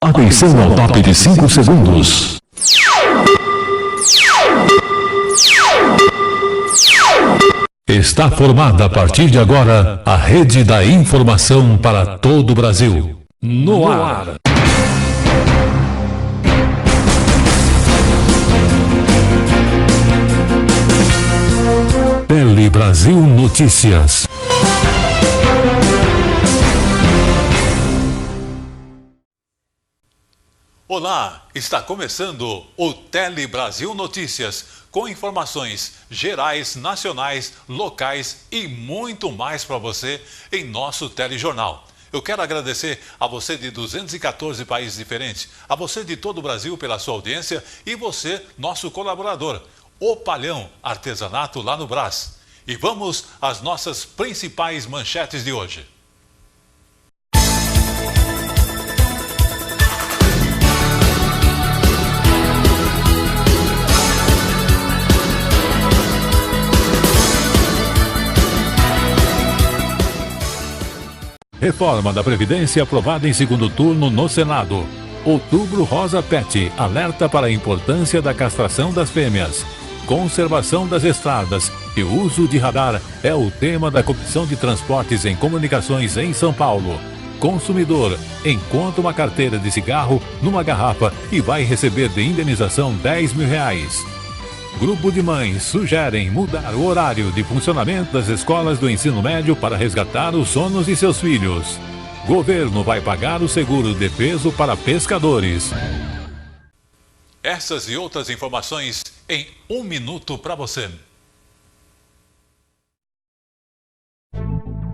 Atenção ao top de 5 segundos. Está formada a partir de agora a rede da informação para todo o Brasil. No ar. Tele Brasil Notícias. Olá, está começando o Tele Brasil Notícias, com informações gerais, nacionais, locais e muito mais para você em nosso telejornal. Eu quero agradecer a você de 214 países diferentes, a você de todo o Brasil pela sua audiência e você, nosso colaborador, o Palhão Artesanato lá no Brás. E vamos às nossas principais manchetes de hoje. Reforma da Previdência aprovada em segundo turno no Senado. Outubro Rosa Pet alerta para a importância da castração das fêmeas. Conservação das estradas e uso de radar é o tema da Comissão de Transportes em Comunicações em São Paulo. Consumidor encontra uma carteira de cigarro numa garrafa e vai receber de indenização R$10 mil. Grupo de mães sugerem mudar o horário de funcionamento das escolas do ensino médio para resgatar os sonos de seus filhos. Governo vai pagar o seguro de peso para pescadores. Essas e outras informações em 1 minuto para você.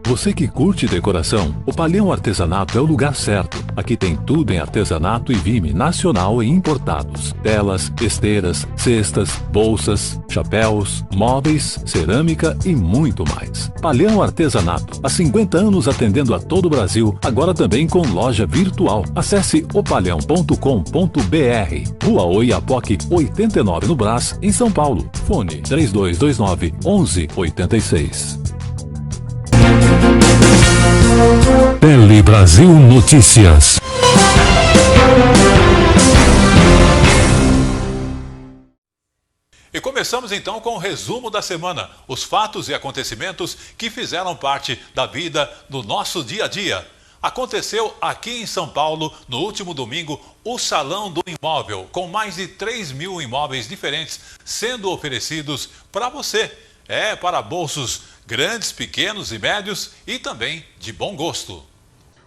Você que curte decoração, o Palhão Artesanato é o lugar certo. Aqui tem tudo em artesanato e vime nacional e importados. Telas, esteiras, cestas, bolsas, chapéus, móveis, cerâmica e muito mais. Palhão Artesanato, há 50 anos atendendo a todo o Brasil, agora também com loja virtual. Acesse opalhão.com.br. Rua Oiapoque 89 no Brás, em São Paulo. Fone 3229-1186. Tele Brasil Notícias. E começamos então com o resumo da semana, os fatos e acontecimentos que fizeram parte da vida do nosso dia a dia. Aconteceu aqui em São Paulo, no último domingo, o Salão do Imóvel, com mais de 3 mil imóveis diferentes sendo oferecidos para você. Para bolsos grandes, pequenos e médios e também de bom gosto.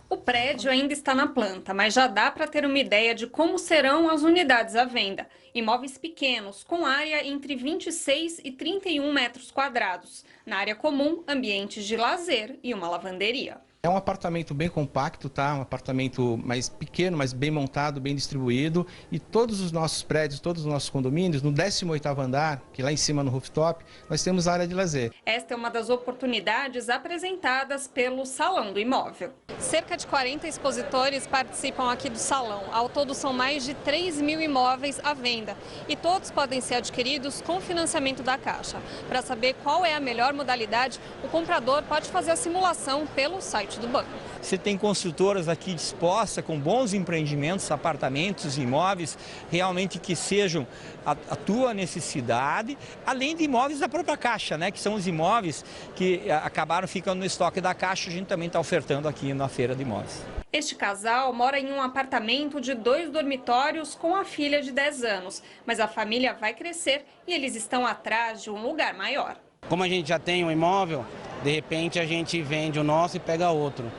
O prédio ainda está na planta, mas já dá para ter uma ideia de como serão as unidades à venda. Imóveis pequenos, com área entre 26 e 31 metros quadrados. Na área comum, ambientes de lazer e uma lavanderia. É um apartamento bem compacto, tá? Um apartamento mais pequeno, mas bem montado, bem distribuído. E todos os nossos prédios, todos os nossos condomínios, no 18º andar, que lá em cima no rooftop, nós temos área de lazer. Esta é uma das oportunidades apresentadas pelo Salão do Imóvel. Cerca de 40 expositores participam aqui do salão. Ao todo são mais de 3 mil imóveis à venda. E todos podem ser adquiridos com financiamento da Caixa. Para saber qual é a melhor modalidade, o comprador pode fazer a simulação pelo site do banco. Você tem construtoras aqui dispostas com bons empreendimentos, apartamentos, imóveis, realmente que sejam a tua necessidade, além de imóveis da própria Caixa, né? Que são os imóveis que acabaram ficando no estoque da Caixa, a gente também está ofertando aqui na Feira de Imóveis. Este casal mora em um apartamento de 2 dormitórios com a filha de 10 anos, mas a família vai crescer e eles estão atrás de um lugar maior. Como a gente já tem um imóvel, de repente a gente vende o nosso e pega outro.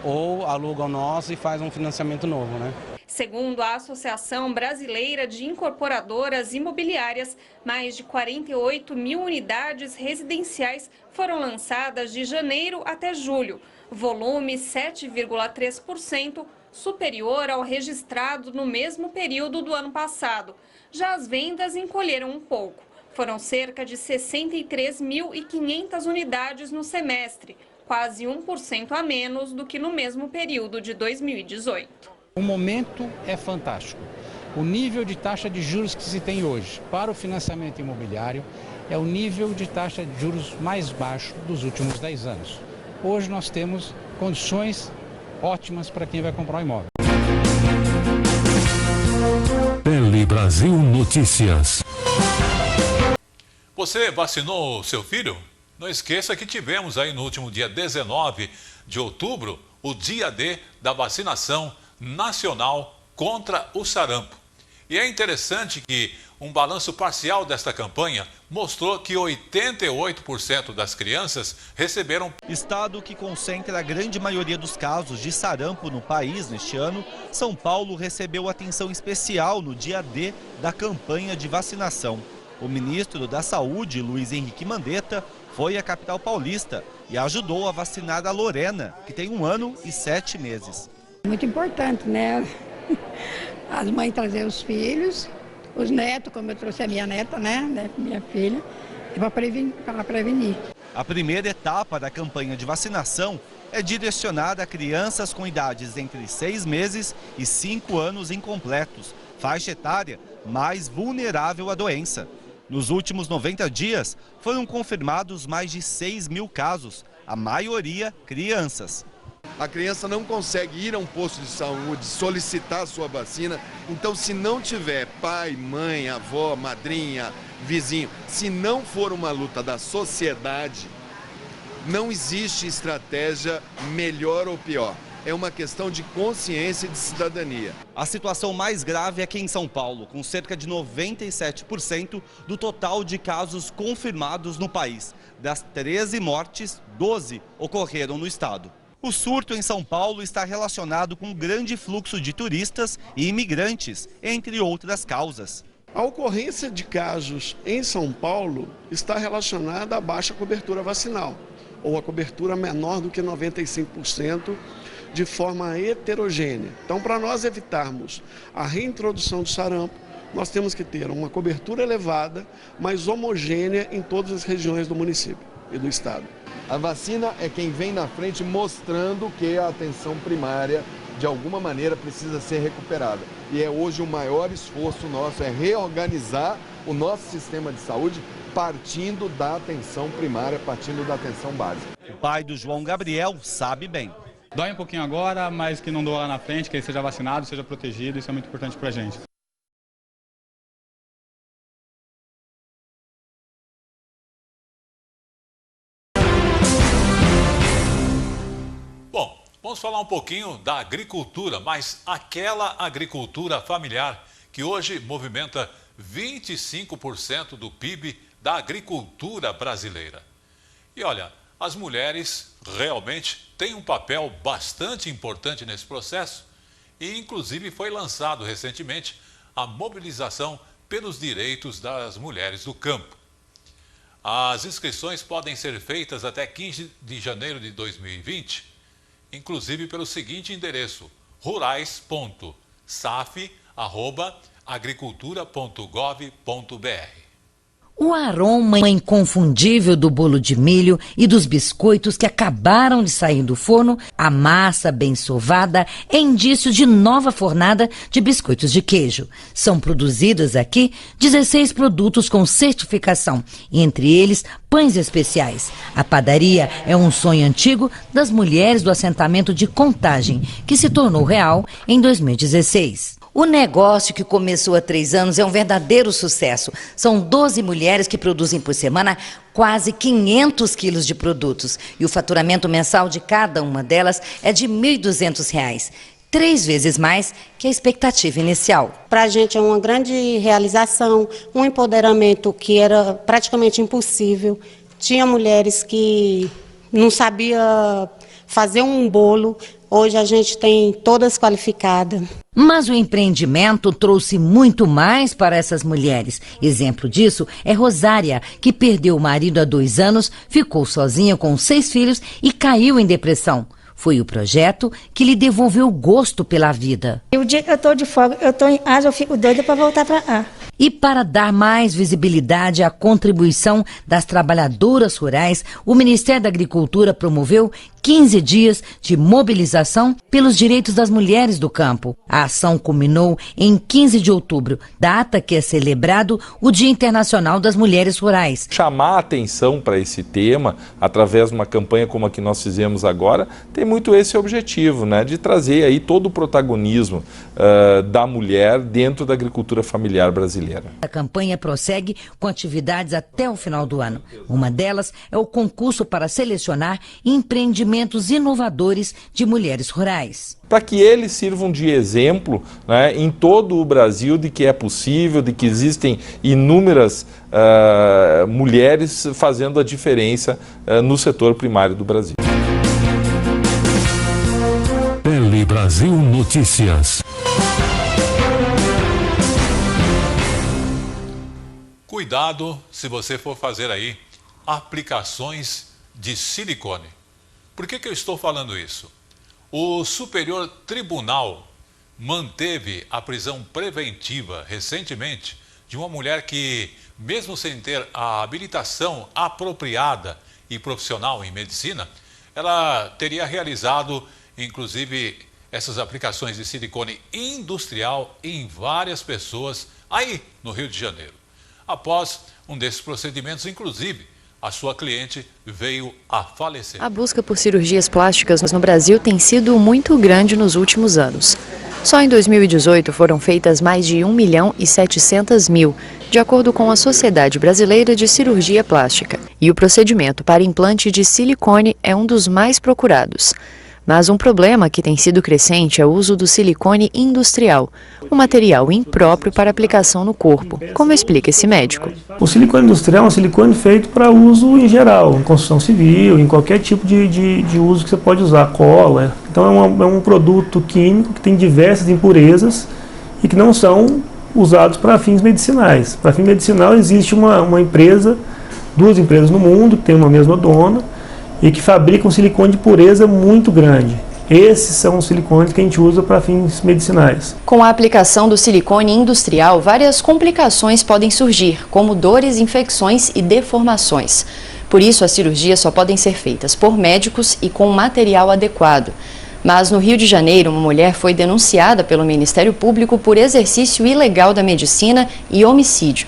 Ou aluga o nosso e faz um financiamento novo, né? Segundo a Associação Brasileira de Incorporadoras Imobiliárias, mais de 48 mil unidades residenciais foram lançadas de janeiro até julho. Volume 7,3% superior ao registrado no mesmo período do ano passado. Já as vendas encolheram um pouco. Foram cerca de 63.500 unidades no semestre, quase 1% a menos do que no mesmo período de 2018. O momento é fantástico. O nível de taxa de juros que se tem hoje para o financiamento imobiliário é o nível de taxa de juros mais baixo dos últimos 10 anos. Hoje nós temos condições ótimas para quem vai comprar um imóvel. Tele Brasil Notícias. Você vacinou seu filho? Não esqueça que tivemos aí no último dia 19 de outubro o dia D da vacinação nacional contra o sarampo. E é interessante que um balanço parcial desta campanha mostrou que 88% das crianças receberam. Estado que concentra a grande maioria dos casos de sarampo no país neste ano, São Paulo recebeu atenção especial no dia D da campanha de vacinação. O ministro da Saúde, Luiz Henrique Mandetta, foi à capital paulista e ajudou a vacinar a Lorena, que tem 1 ano e 7 meses. Muito importante, né? As mães trazer os filhos, os netos, como eu trouxe a minha neta, né? Minha filha, para prevenir. A primeira etapa da campanha de vacinação é direcionada a crianças com idades entre 6 meses e 5 anos incompletos, faixa etária mais vulnerável à doença. Nos últimos 90 dias, foram confirmados mais de 6 mil casos, a maioria crianças. A criança não consegue ir a um posto de saúde, solicitar a sua vacina, então se não tiver pai, mãe, avó, madrinha, vizinho, se não for uma luta da sociedade, não existe estratégia melhor ou pior. É uma questão de consciência e de cidadania. A situação mais grave é aqui em São Paulo, com cerca de 97% do total de casos confirmados no país. Das 13 mortes, 12 ocorreram no estado. O surto em São Paulo está relacionado com um grande fluxo de turistas e imigrantes, entre outras causas. A ocorrência de casos em São Paulo está relacionada à baixa cobertura vacinal, ou a cobertura menor do que 95%, de forma heterogênea. Então, para nós evitarmos a reintrodução do sarampo, nós temos que ter uma cobertura elevada, mas homogênea em todas as regiões do município e do estado. A vacina é quem vem na frente mostrando que a atenção primária, de alguma maneira, precisa ser recuperada. E é hoje o maior esforço nosso, é reorganizar o nosso sistema de saúde partindo da atenção primária, partindo da atenção básica. O pai do João Gabriel sabe bem. Dói um pouquinho agora, mas que não doa lá na frente, que ele seja vacinado, seja protegido, isso é muito importante pra gente. Bom, vamos falar um pouquinho da agricultura, mas aquela agricultura familiar que hoje movimenta 25% do PIB da agricultura brasileira. E olha, as mulheres realmente têm um papel bastante importante nesse processo e, inclusive, foi lançado recentemente a mobilização pelos direitos das mulheres do campo. As inscrições podem ser feitas até 15 de janeiro de 2020, inclusive pelo seguinte endereço: rurais.saf@agricultura.gov.br. O aroma inconfundível do bolo de milho e dos biscoitos que acabaram de sair do forno, a massa bem sovada, é indício de nova fornada de biscoitos de queijo. São produzidos aqui 16 produtos com certificação, entre eles pães especiais. A padaria é um sonho antigo das mulheres do assentamento de Contagem, que se tornou real em 2016. O negócio, que começou há 3 anos, é um verdadeiro sucesso. São 12 mulheres que produzem por semana quase 500 quilos de produtos. E o faturamento mensal de cada uma delas é de R$ 1.200, 3 vezes mais que a expectativa inicial. Para a gente é uma grande realização, um empoderamento que era praticamente impossível. Tinha mulheres que não sabiam fazer um bolo. Hoje a gente tem todas qualificadas. Mas o empreendimento trouxe muito mais para essas mulheres. Exemplo disso é Rosária, que perdeu o marido há 2 anos, ficou sozinha com 6 filhos e caiu em depressão. Foi o projeto que lhe devolveu o gosto pela vida. O dia que eu estou de folga, eu fico doida para voltar para lá. E para dar mais visibilidade à contribuição das trabalhadoras rurais, o Ministério da Agricultura promoveu 15 dias de mobilização pelos direitos das mulheres do campo. A ação culminou em 15 de outubro, data que é celebrado o Dia Internacional das Mulheres Rurais. Chamar a atenção para esse tema, através de uma campanha como a que nós fizemos agora, tem muito esse objetivo, né, de trazer aí todo o protagonismo da mulher dentro da agricultura familiar brasileira. A campanha prossegue com atividades até o final do ano. Uma delas é o concurso para selecionar empreendimentos inovadores de mulheres rurais. Para que eles sirvam de exemplo, né, em todo o Brasil de que é possível, de que existem inúmeras mulheres fazendo a diferença no setor primário do Brasil. Tele Brasil Notícias. Cuidado se você for fazer aí aplicações de silicone. Por que eu estou falando isso? O Superior Tribunal manteve a prisão preventiva recentemente de uma mulher que, mesmo sem ter a habilitação apropriada e profissional em medicina, ela teria realizado, inclusive, essas aplicações de silicone industrial em várias pessoas aí no Rio de Janeiro. Após um desses procedimentos, inclusive, a sua cliente veio a falecer. A busca por cirurgias plásticas no Brasil tem sido muito grande nos últimos anos. Só em 2018 foram feitas mais de 1.700.000, de acordo com a Sociedade Brasileira de Cirurgia Plástica. E o procedimento para implante de silicone é um dos mais procurados. Mas um problema que tem sido crescente é o uso do silicone industrial, um material impróprio para aplicação no corpo, como explica esse médico. O silicone industrial é um silicone feito para uso em geral, em construção civil, em qualquer tipo de uso que você pode usar, cola. Então é um produto químico que tem diversas impurezas e que não são usados para fins medicinais. Para fim medicinal existe uma empresa, duas empresas no mundo, que tem uma mesma dona, e que fabricam silicone de pureza muito grande. Esses são os silicones que a gente usa para fins medicinais. Com a aplicação do silicone industrial, várias complicações podem surgir, como dores, infecções e deformações. Por isso, as cirurgias só podem ser feitas por médicos e com material adequado. Mas no Rio de Janeiro, uma mulher foi denunciada pelo Ministério Público por exercício ilegal da medicina e homicídio.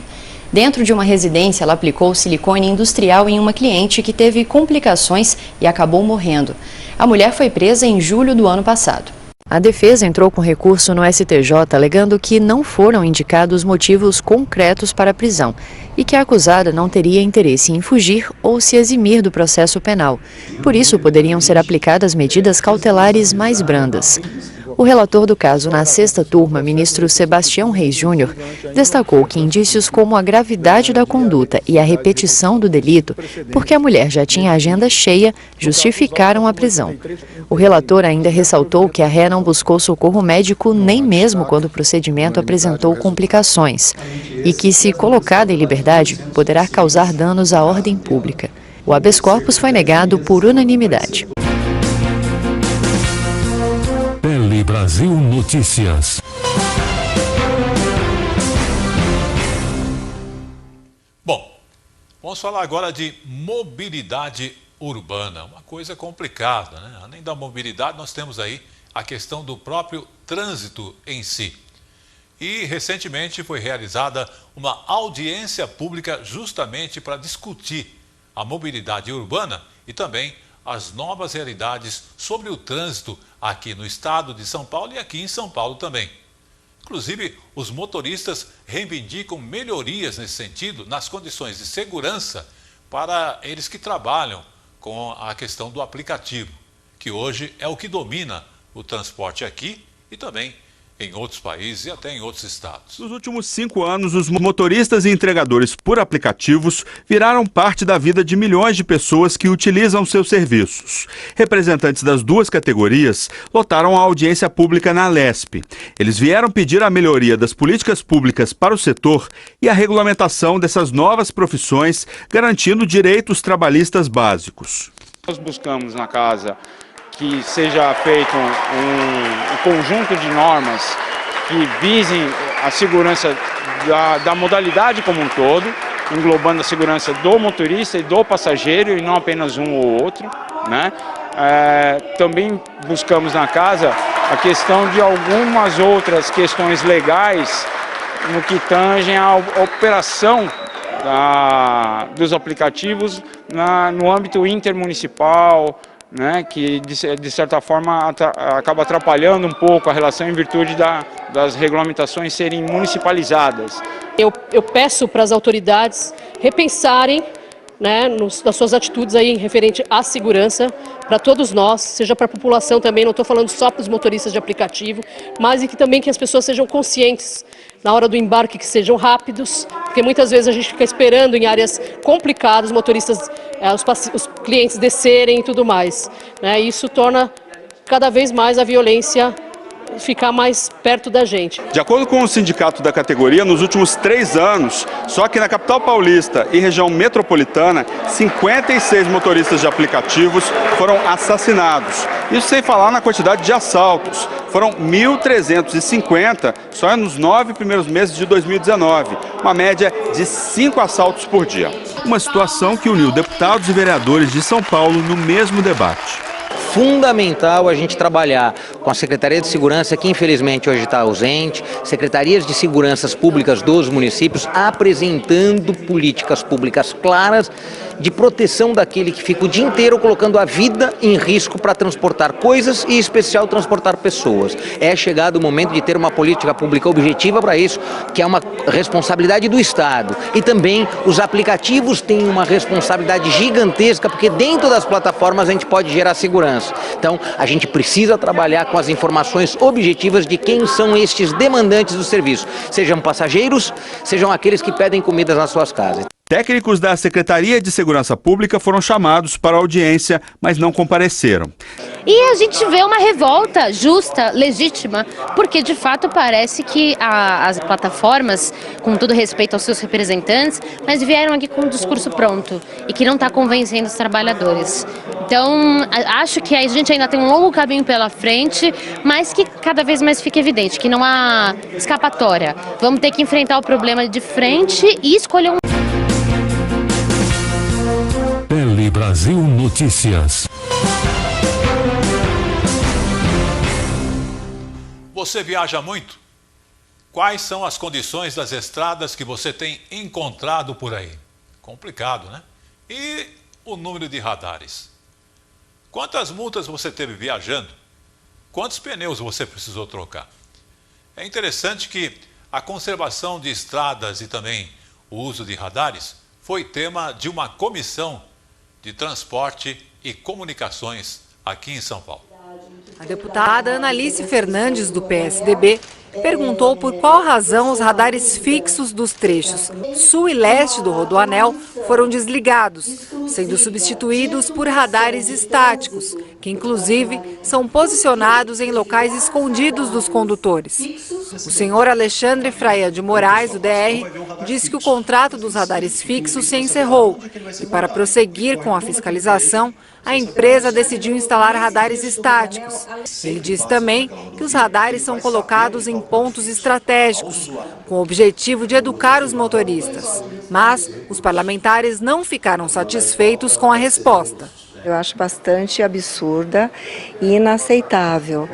Dentro de uma residência, ela aplicou o silicone industrial em uma cliente que teve complicações e acabou morrendo. A mulher foi presa em julho do ano passado. A defesa entrou com recurso no STJ alegando que não foram indicados motivos concretos para a prisão e que a acusada não teria interesse em fugir ou se eximir do processo penal. Por isso, poderiam ser aplicadas medidas cautelares mais brandas. O relator do caso na sexta turma, ministro Sebastião Reis Júnior, destacou que indícios como a gravidade da conduta e a repetição do delito, porque a mulher já tinha agenda cheia, justificaram a prisão. O relator ainda ressaltou que a ré não buscou socorro médico nem mesmo quando o procedimento apresentou complicações e que, se colocada em liberdade, poderá causar danos à ordem pública. O habeas corpus foi negado por unanimidade. Tele Brasil Notícias. Bom, vamos falar agora de mobilidade urbana, uma coisa complicada, né? Além da mobilidade, nós temos aí a questão do próprio trânsito em si. E recentemente foi realizada uma audiência pública justamente para discutir a mobilidade urbana e também as novas realidades sobre o trânsito aqui no estado de São Paulo e aqui em São Paulo também. Inclusive, os motoristas reivindicam melhorias nesse sentido, nas condições de segurança para eles que trabalham com a questão do aplicativo, que hoje é o que domina o transporte aqui e também em outros países e até em outros estados. Nos últimos 5 anos, os motoristas e entregadores por aplicativos viraram parte da vida de milhões de pessoas que utilizam seus serviços. Representantes das duas categorias lotaram a audiência pública na Alesp. Eles vieram pedir a melhoria das políticas públicas para o setor e a regulamentação dessas novas profissões, garantindo direitos trabalhistas básicos. Nós buscamos na casa que seja feito um conjunto de normas que visem a segurança da modalidade como um todo, englobando a segurança do motorista e do passageiro, e não apenas um ou outro, né? Também buscamos na casa a questão de algumas outras questões legais no que tangem à operação dos aplicativos no âmbito intermunicipal, né, que de certa forma acaba atrapalhando um pouco a relação em virtude das regulamentações serem municipalizadas. Eu peço para as autoridades repensarem, né, nas suas atitudes aí referente à segurança para todos nós, seja para a população também, não estou falando só para os motoristas de aplicativo, mas também que as pessoas sejam conscientes na hora do embarque, que sejam rápidos, porque muitas vezes a gente fica esperando em áreas complicadas, os motoristas, os clientes descerem e tudo mais, né? Isso torna cada vez mais a violência ficar mais perto da gente. De acordo com o sindicato da categoria, nos últimos 3 anos, só que na capital paulista e região metropolitana, 56 motoristas de aplicativos foram assassinados. Isso sem falar na quantidade de assaltos. Foram 1.350 só nos 9 primeiros meses de 2019, uma média de 5 assaltos por dia. Uma situação que uniu deputados e vereadores de São Paulo no mesmo debate. Fundamental a gente trabalhar com a Secretaria de Segurança, que infelizmente hoje está ausente, secretarias de seguranças públicas dos municípios, apresentando políticas públicas claras de proteção daquele que fica o dia inteiro colocando a vida em risco para transportar coisas e, em especial, transportar pessoas. É chegado o momento de ter uma política pública objetiva para isso, que é uma responsabilidade do Estado. E também os aplicativos têm uma responsabilidade gigantesca, porque dentro das plataformas a gente pode gerar segurança. Então, a gente precisa trabalhar com as informações objetivas de quem são estes demandantes do serviço, sejam passageiros, sejam aqueles que pedem comidas nas suas casas. Técnicos da Secretaria de Segurança Pública foram chamados para a audiência, mas não compareceram. E a gente vê uma revolta justa, legítima, porque de fato parece que as plataformas, com todo respeito aos seus representantes, mas vieram aqui com um discurso pronto e que não está convencendo os trabalhadores. Então, acho que a gente ainda tem um longo caminho pela frente, mas que cada vez mais fica evidente que não há escapatória. Vamos ter que enfrentar o problema de frente e escolher um... Tele Brasil Notícias. Você viaja muito? Quais são as condições das estradas que você tem encontrado por aí? Complicado, né? E o número de radares? Quantas multas você teve viajando? Quantos pneus você precisou trocar? É interessante que a conservação de estradas e também o uso de radares foi tema de uma comissão de transporte e comunicações aqui em São Paulo. A deputada Analice Fernandes, do PSDB, perguntou por qual razão os radares fixos dos trechos sul e leste do Rodoanel foram desligados, sendo substituídos por radares estáticos, que inclusive são posicionados em locais escondidos dos condutores. O senhor Alexandre Fraia de Moraes, do DR, disse que o contrato dos radares fixos se encerrou e, para prosseguir com a fiscalização, a empresa decidiu instalar radares estáticos. Ele disse também que os radares são colocados em pontos estratégicos, com o objetivo de educar os motoristas. Mas os parlamentares não ficaram satisfeitos com a resposta. Eu acho bastante absurda e inaceitável.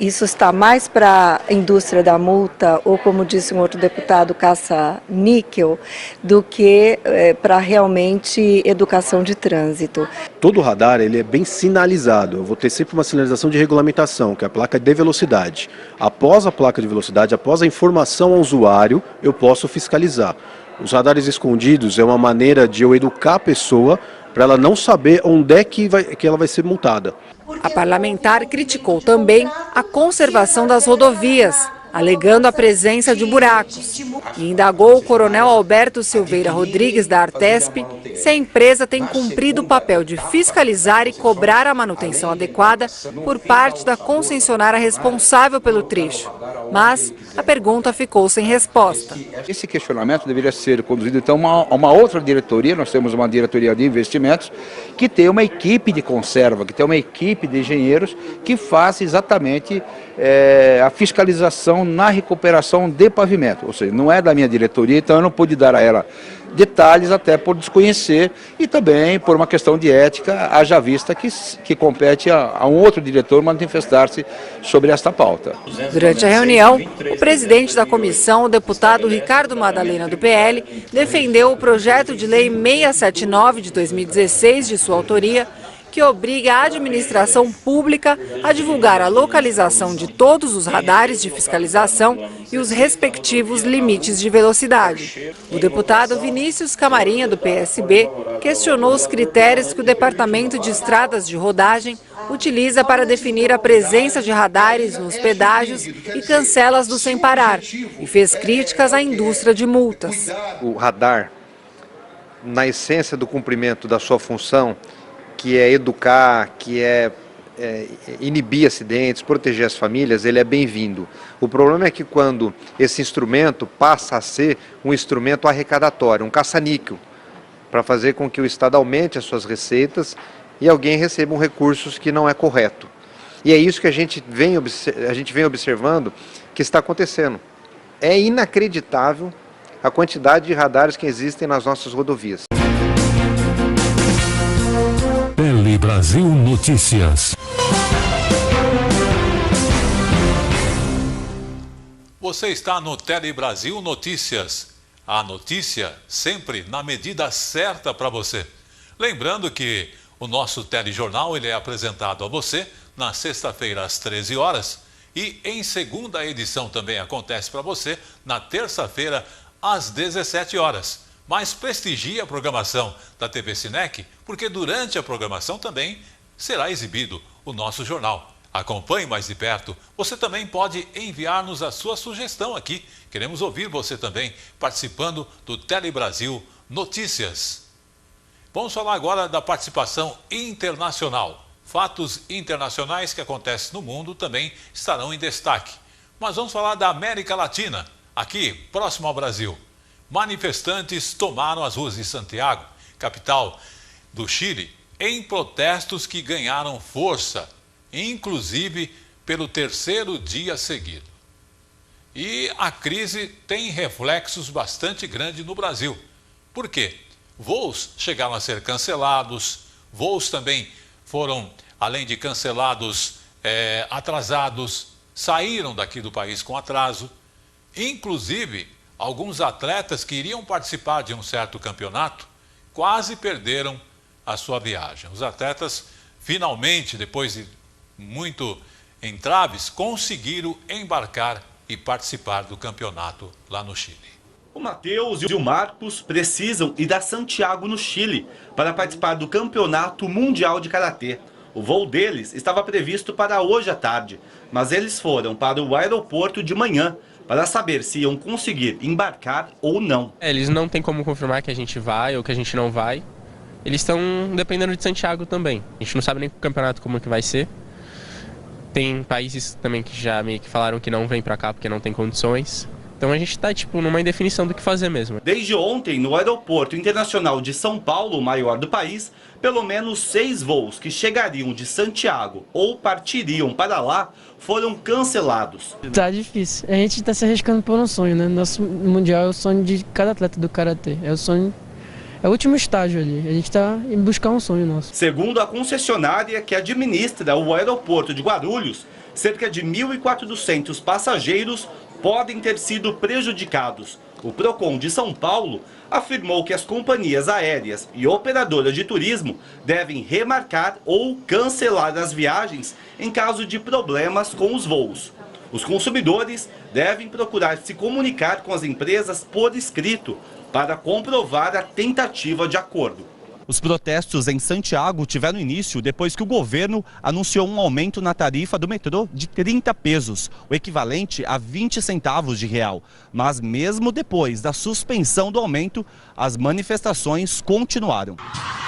Isso está mais para a indústria da multa, ou como disse um outro deputado, caça-níquel, do que para realmente educação de trânsito. Todo radar ele é bem sinalizado. Eu vou ter sempre uma sinalização de regulamentação, que é a placa de velocidade. Após a placa de velocidade, após a informação ao usuário, eu posso fiscalizar. Os radares escondidos é uma maneira de eu educar a pessoa para ela não saber onde é que ela vai ser multada. A parlamentar criticou também a conservação das rodovias, alegando a presença de buracos. E indagou o coronel Alberto Silveira Rodrigues, da Artesp, se a empresa tem cumprido o papel de fiscalizar e cobrar a manutenção adequada por parte da concessionária responsável pelo trecho. Mas a pergunta ficou sem resposta. Esse questionamento deveria ser conduzido então a uma outra diretoria. Nós temos uma diretoria de investimentos que tem uma equipe de conserva, que tem uma equipe de engenheiros que faz exatamente a fiscalização na recuperação de pavimento. Ou seja, não é da minha diretoria, então eu não pude dar a ela detalhes, até por desconhecer e também por uma questão de ética, haja vista que compete a um outro diretor manifestar-se sobre esta pauta. Durante a reunião, o presidente da comissão, o deputado Ricardo Madalena, do PL, defendeu o projeto de lei 679 de 2016, de sua autoria, que obriga a administração pública a divulgar a localização de todos os radares de fiscalização e os respectivos limites de velocidade. O deputado Vinícius Camarinha, do PSB, questionou os critérios que o Departamento de Estradas de Rodagem utiliza para definir a presença de radares nos pedágios e cancelas do sem parar, e fez críticas à indústria de multas. O radar, na essência do cumprimento da sua função, que é educar, que é inibir acidentes, proteger as famílias, ele é bem-vindo. O problema é que quando esse instrumento passa a ser um instrumento arrecadatório, um caça-níquel, para fazer com que o Estado aumente as suas receitas e alguém receba recursos que não é correto. E é isso que a gente vem observando que está acontecendo. É inacreditável a quantidade de radares que existem nas nossas rodovias. Tele Brasil Notícias. Você está no Tele Brasil Notícias. A notícia sempre na medida certa para você. Lembrando que o nosso telejornal ele é apresentado a você na sexta-feira às 13 horas e em segunda edição também acontece para você na terça-feira às 17 horas. Mas prestigie a programação da TV Cinec, porque durante a programação também será exibido o nosso jornal. Acompanhe mais de perto. Você também pode enviar-nos a sua sugestão aqui. Queremos ouvir você também participando do Tele Brasil Notícias. Vamos falar agora da participação internacional. Fatos internacionais que acontecem no mundo também estarão em destaque. Mas vamos falar da América Latina, aqui próximo ao Brasil. Manifestantes tomaram as ruas de Santiago, capital do Chile, em protestos que ganharam força, inclusive pelo terceiro dia seguido. E a crise tem reflexos bastante grandes no Brasil. Por quê? Voos chegaram a ser cancelados, voos também foram, além de cancelados, atrasados, saíram daqui do país com atraso. Inclusive, alguns atletas que iriam participar de um certo campeonato quase perderam a sua viagem. Os atletas, finalmente, depois de muito entraves, conseguiram embarcar e participar do campeonato lá no Chile. O Matheus e o Marcos precisam ir a Santiago, no Chile, para participar do Campeonato Mundial de Karatê. O voo deles estava previsto para hoje à tarde, mas eles foram para o aeroporto de manhã para saber se iam conseguir embarcar ou não. Eles não têm como confirmar que a gente vai ou que a gente não vai. Eles estão dependendo de Santiago também. A gente não sabe nem o campeonato como que vai ser. Tem países também que já meio que falaram que não vem para cá porque não tem condições. Então a gente está numa indefinição do que fazer mesmo. Desde ontem, no Aeroporto Internacional de São Paulo, o maior do país, pelo menos 6 voos que chegariam de Santiago ou partiriam para lá foram cancelados. Tá difícil. A gente está se arriscando por um sonho, né? Nosso mundial é o sonho de cada atleta do karatê. É o sonho, é o último estágio ali. A gente está em buscar um sonho nosso. Segundo a concessionária que administra o aeroporto de Guarulhos, cerca de 1.400 passageiros podem ter sido prejudicados. O Procon de São Paulo afirmou que as companhias aéreas e operadoras de turismo devem remarcar ou cancelar as viagens em caso de problemas com os voos. Os consumidores devem procurar se comunicar com as empresas por escrito para comprovar a tentativa de acordo. Os protestos em Santiago tiveram início depois que o governo anunciou um aumento na tarifa do metrô de 30 pesos, o equivalente a 20 centavos de real. Mas mesmo depois da suspensão do aumento, as manifestações continuaram.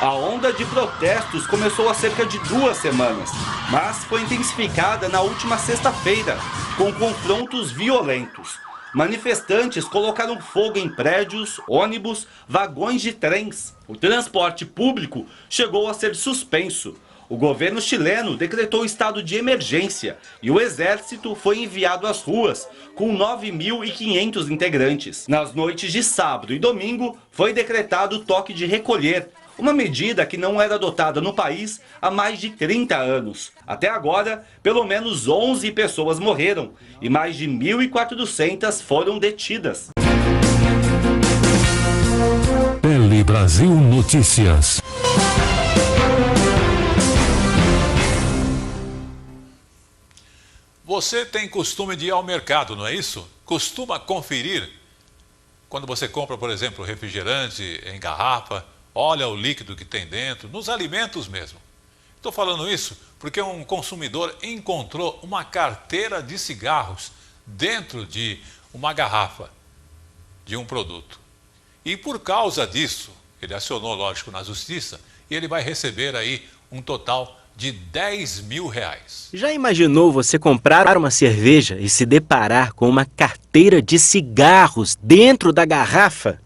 A onda de protestos começou há cerca de 2 semanas, mas foi intensificada na última sexta-feira, com confrontos violentos. Manifestantes colocaram fogo em prédios, ônibus, vagões de trens. O transporte público chegou a ser suspenso. O governo chileno decretou estado de emergência e o exército foi enviado às ruas, com 9.500 integrantes. Nas noites de sábado e domingo, foi decretado o toque de recolher, uma medida que não era adotada no país há mais de 30 anos. Até agora, pelo menos 11 pessoas morreram e mais de 1.400 foram detidas. Tele Brasil Notícias. Você tem costume de ir ao mercado, não é isso? Costuma conferir quando você compra, por exemplo, refrigerante em garrafa, olha o líquido que tem dentro, nos alimentos mesmo. Estou falando isso porque um consumidor encontrou uma carteira de cigarros dentro de uma garrafa de um produto. E por causa disso, ele acionou, lógico, na justiça e ele vai receber aí um total de R$10 mil. Já imaginou você comprar uma cerveja e se deparar com uma carteira de cigarros dentro da garrafa?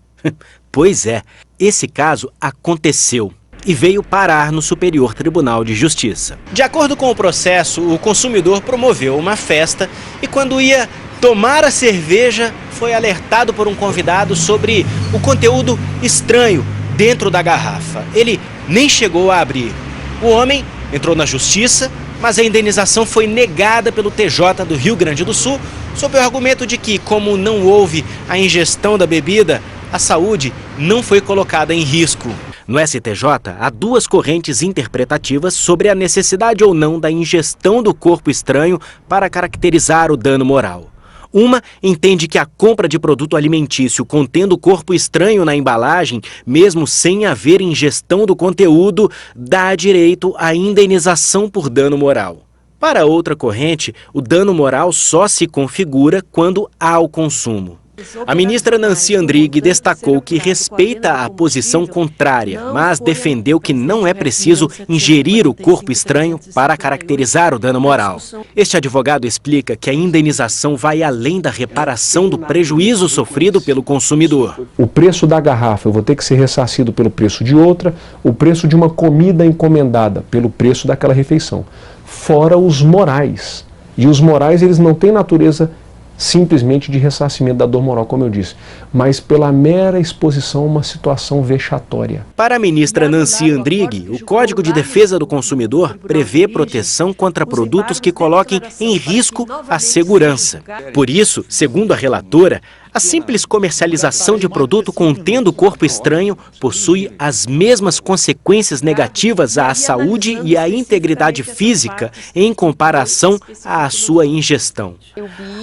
Pois é, esse caso aconteceu e veio parar no Superior Tribunal de Justiça. De acordo com o processo, o consumidor promoveu uma festa e quando ia tomar a cerveja, foi alertado por um convidado sobre o conteúdo estranho dentro da garrafa. Ele nem chegou a abrir. O homem entrou na justiça, mas a indenização foi negada pelo TJ do Rio Grande do Sul, sob o argumento de que, como não houve a ingestão da bebida, a saúde não foi colocada em risco. No STJ, há 2 correntes interpretativas sobre a necessidade ou não da ingestão do corpo estranho para caracterizar o dano moral. Uma entende que a compra de produto alimentício contendo corpo estranho na embalagem, mesmo sem haver ingestão do conteúdo, dá direito à indenização por dano moral. Para outra corrente, o dano moral só se configura quando há o consumo. A ministra Nancy Andrighi destacou que respeita a posição contrária, mas defendeu que não é preciso ingerir o corpo estranho para caracterizar o dano moral. Este advogado explica que a indenização vai além da reparação do prejuízo sofrido pelo consumidor. O preço da garrafa eu vou ter que ser ressarcido pelo preço de outra, o preço de uma comida encomendada pelo preço daquela refeição. Fora os morais. E os morais eles não têm natureza simplesmente de ressarcimento da dor moral, como eu disse, mas pela mera exposição a uma situação vexatória. Para a ministra Nancy Andrighi, o Código de Defesa do Consumidor prevê proteção contra produtos que coloquem em risco a segurança. Por isso, segundo a relatora, a simples comercialização de produto contendo corpo estranho possui as mesmas consequências negativas à saúde e à integridade física em comparação à sua ingestão.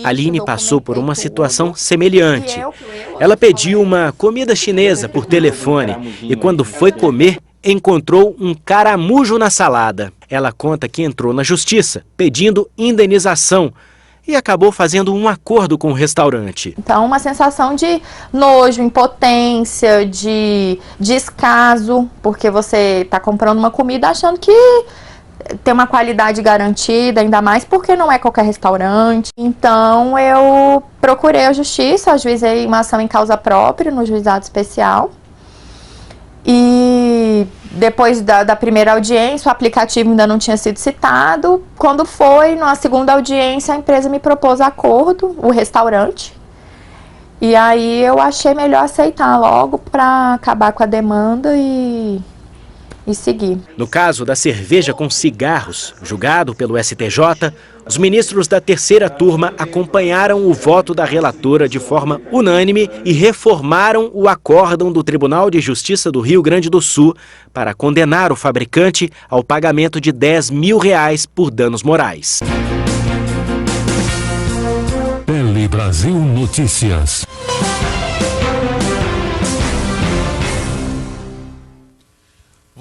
Aline passou por uma situação semelhante. Ela pediu uma comida chinesa por telefone e quando foi comer, encontrou um caramujo na salada. Ela conta que entrou na justiça pedindo indenização e acabou fazendo um acordo com o restaurante. Então, uma sensação de nojo, impotência, de descaso, porque você está comprando uma comida achando que tem uma qualidade garantida, ainda mais porque não é qualquer restaurante. Então, eu procurei a justiça, ajuizei uma ação em causa própria no juizado especial. E depois da primeira audiência, o aplicativo ainda não tinha sido citado. Quando foi, na segunda audiência, a empresa me propôs acordo, o restaurante. E aí eu achei melhor aceitar logo para acabar com a demanda e seguir. No caso da cerveja com cigarros, julgado pelo STJ, os ministros da terceira turma acompanharam o voto da relatora de forma unânime e reformaram o acórdão do Tribunal de Justiça do Rio Grande do Sul para condenar o fabricante ao pagamento de R$10 mil por danos morais. Tele Brasil Notícias.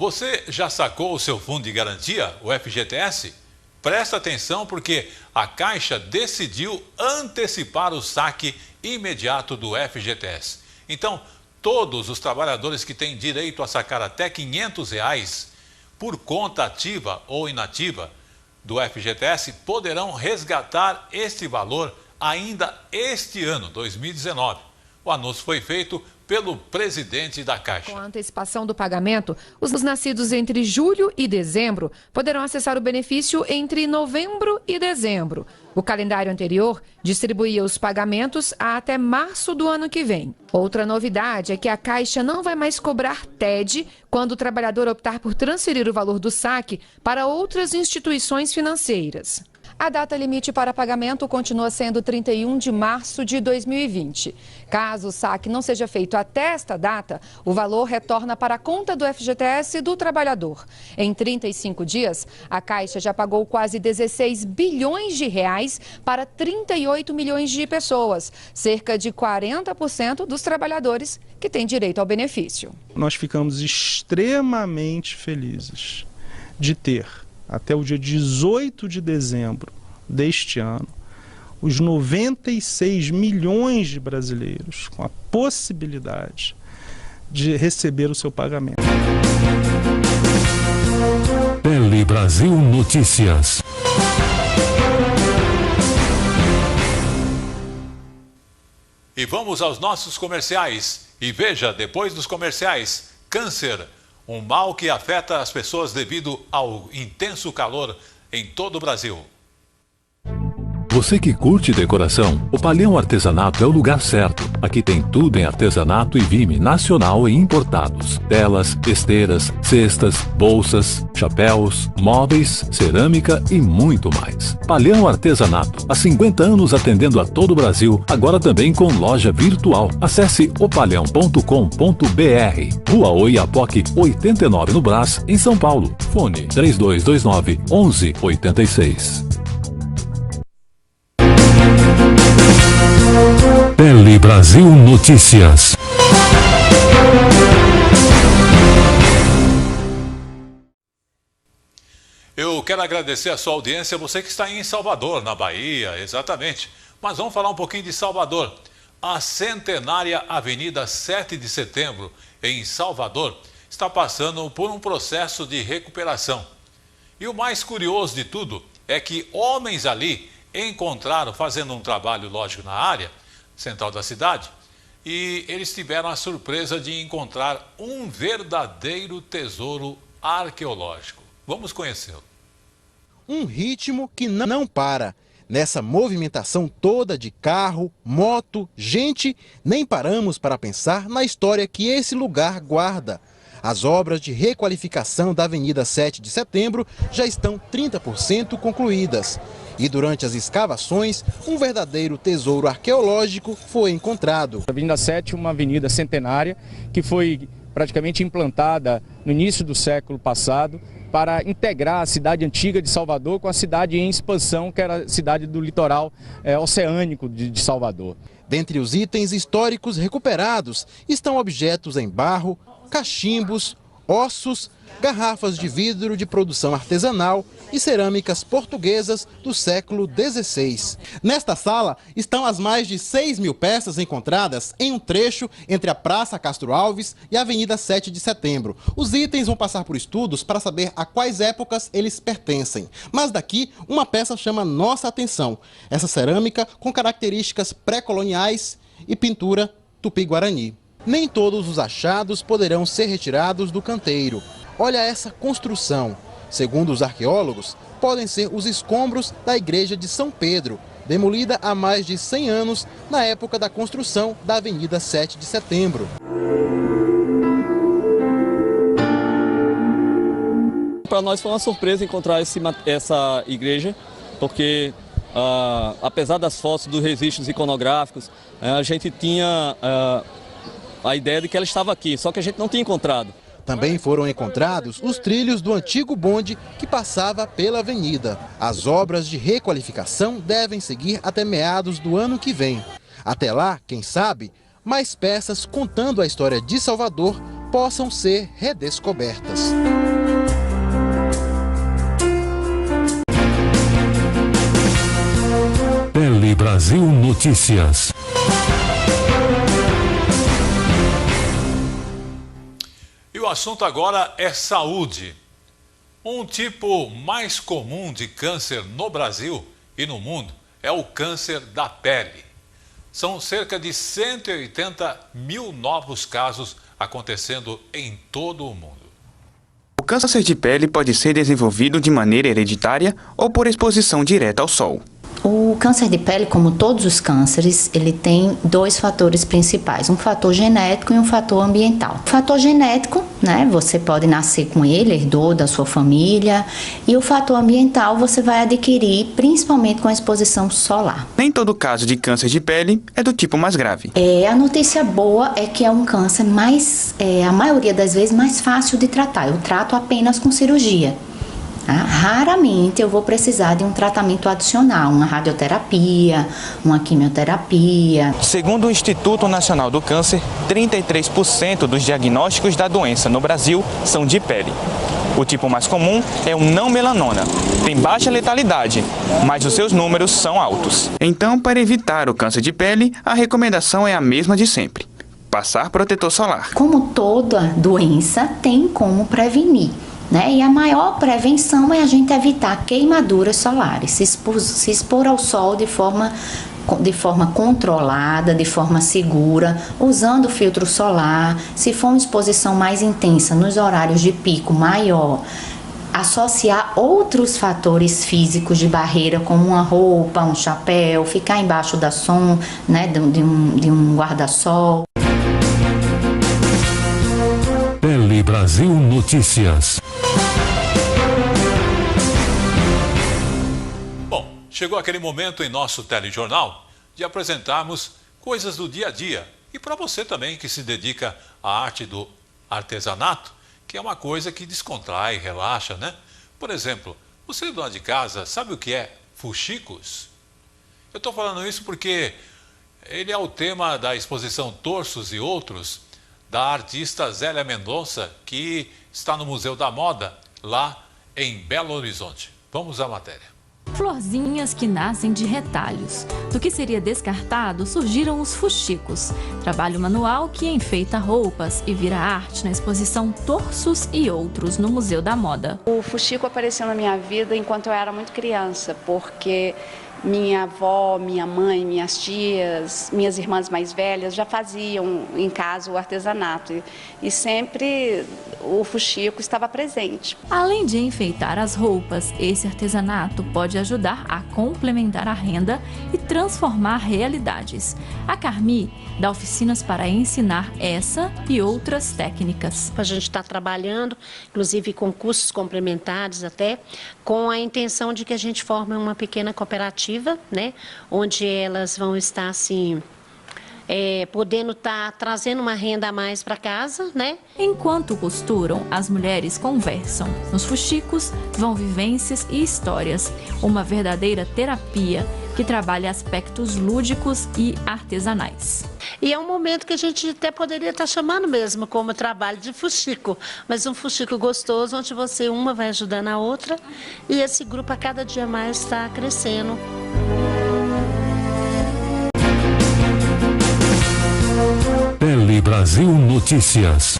Você já sacou o seu fundo de garantia, o FGTS? Presta atenção porque a Caixa decidiu antecipar o saque imediato do FGTS. Então, todos os trabalhadores que têm direito a sacar até R$ 500 por conta ativa ou inativa do FGTS poderão resgatar este valor ainda este ano, 2019. O anúncio foi feito pelo presidente da Caixa. Com a antecipação do pagamento, os nascidos entre julho e dezembro poderão acessar o benefício entre novembro e dezembro. O calendário anterior distribuía os pagamentos até março do ano que vem. Outra novidade é que a Caixa não vai mais cobrar TED quando o trabalhador optar por transferir o valor do saque para outras instituições financeiras. A data limite para pagamento continua sendo 31 de março de 2020. Caso o saque não seja feito até esta data, o valor retorna para a conta do FGTS do trabalhador. Em 35 dias, a Caixa já pagou quase 16 bilhões de reais para 38 milhões de pessoas, cerca de 40% dos trabalhadores que têm direito ao benefício. Nós ficamos extremamente felizes de ter, até o dia 18 de dezembro deste ano, os 96 milhões de brasileiros com a possibilidade de receber o seu pagamento. Tele Brasil Notícias. E vamos aos nossos comerciais. E veja, depois dos comerciais, câncer. Um mal que afeta as pessoas devido ao intenso calor em todo o Brasil. Você que curte decoração, o Palhão Artesanato é o lugar certo. Aqui tem tudo em artesanato e vime nacional e importados. Telas, esteiras, cestas, bolsas, chapéus, móveis, cerâmica e muito mais. Palhão Artesanato, há 50 anos atendendo a todo o Brasil, agora também com loja virtual. Acesse opalhão.com.br. Rua Oiapoque 89 no Brás, em São Paulo. Fone 3229-1186. Tele Brasil Notícias. Eu quero agradecer a sua audiência, você que está em Salvador, na Bahia, exatamente. Mas vamos falar um pouquinho de Salvador. A centenária Avenida 7 de Setembro, em Salvador, está passando por um processo de recuperação. E o mais curioso de tudo é que homens ali encontraram, fazendo um trabalho lógico na área central da cidade, e eles tiveram a surpresa de encontrar um verdadeiro tesouro arqueológico. Vamos conhecê-lo. Um ritmo que não para. Nessa movimentação toda de carro, moto, gente, nem paramos para pensar na história que esse lugar guarda. As obras de requalificação da Avenida 7 de Setembro já estão 30% concluídas. E durante as escavações, um verdadeiro tesouro arqueológico foi encontrado. A Avenida 7 é uma avenida centenária que foi praticamente implantada no início do século passado para integrar a cidade antiga de Salvador com a cidade em expansão, que era a cidade do litoral oceânico de Salvador. Dentre os itens históricos recuperados estão objetos em barro, cachimbos, ossos, garrafas de vidro de produção artesanal e cerâmicas portuguesas do século XVI. Nesta sala estão as mais de 6 mil peças encontradas em um trecho entre a Praça Castro Alves e a Avenida 7 de Setembro. Os itens vão passar por estudos para saber a quais épocas eles pertencem. Mas daqui, uma peça chama nossa atenção. Essa cerâmica com características pré-coloniais e pintura tupi-guarani. Nem todos os achados poderão ser retirados do canteiro. Olha essa construção. Segundo os arqueólogos, podem ser os escombros da igreja de São Pedro, demolida há mais de 100 anos na época da construção da Avenida 7 de Setembro. Para nós foi uma surpresa encontrar essa igreja, porque apesar das fotos dos registros iconográficos, a gente tinha a ideia de que ela estava aqui, só que a gente não tinha encontrado. Também foram encontrados os trilhos do antigo bonde que passava pela avenida. As obras de requalificação devem seguir até meados do ano que vem. Até lá, quem sabe, mais peças contando a história de Salvador possam ser redescobertas. Tele Brasil Notícias. E o assunto agora é saúde. Um tipo mais comum de câncer no Brasil e no mundo é o câncer da pele. São cerca de 180 mil novos casos acontecendo em todo o mundo. O câncer de pele pode ser desenvolvido de maneira hereditária ou por exposição direta ao sol. O câncer de pele, como todos os cânceres, ele tem dois fatores principais, um fator genético e um fator ambiental. O fator genético, você pode nascer com ele, herdou da sua família, e o fator ambiental você vai adquirir principalmente com a exposição solar. Nem todo caso de câncer de pele é do tipo mais grave. A notícia boa é que é um câncer a maioria das vezes, mais fácil de tratar. Eu trato apenas com cirurgia. Raramente eu vou precisar de um tratamento adicional, uma radioterapia, uma quimioterapia. Segundo o Instituto Nacional do Câncer, 33% dos diagnósticos da doença no Brasil são de pele. O tipo mais comum é o não melanoma. Tem baixa letalidade, mas os seus números são altos. Então, para evitar o câncer de pele, a recomendação é a mesma de sempre: passar protetor solar. Como toda doença, tem como prevenir. E a maior prevenção é a gente evitar queimaduras solares, se expor ao sol de forma controlada, de forma segura, usando filtro solar. Se for uma exposição mais intensa, nos horários de pico maior, associar outros fatores físicos de barreira, como uma roupa, um chapéu, ficar embaixo da sombra, de um guarda-sol. Tele Brasil Notícias. Bom, chegou aquele momento em nosso telejornal de apresentarmos coisas do dia a dia. E para você também que se dedica à arte do artesanato, que é uma coisa que descontrai, relaxa, né? Por exemplo, você dona de casa, sabe o que é fuxicos? Eu estou falando isso porque ele é o tema da exposição Torsos e Outros, da artista Zélia Mendonça, que está no Museu da Moda, lá em Belo Horizonte. Vamos à matéria. Florzinhas que nascem de retalhos. Do que seria descartado, surgiram os fuxicos, trabalho manual que enfeita roupas e vira arte na exposição Torsos e Outros, no Museu da Moda. O fuxico apareceu na minha vida enquanto eu era muito criança, porque minha avó, minha mãe, minhas tias, minhas irmãs mais velhas já faziam em casa o artesanato e sempre o fuxico estava presente. Além de enfeitar as roupas, esse artesanato pode ajudar a complementar a renda e transformar realidades. A Carmi dá oficinas para ensinar essa e outras técnicas. A gente está trabalhando, inclusive com cursos complementares até, com a intenção de que a gente forme uma pequena cooperativa, onde elas vão estar assim, podendo estar trazendo uma renda a mais para casa, Enquanto costuram, as mulheres conversam. Nos fuxicos vão vivências e histórias, uma verdadeira terapia que trabalha aspectos lúdicos e artesanais. E é um momento que a gente até poderia estar chamando mesmo como trabalho de fuxico, mas um fuxico gostoso, onde uma vai ajudando a outra e esse grupo a cada dia mais está crescendo. Tele Brasil Notícias.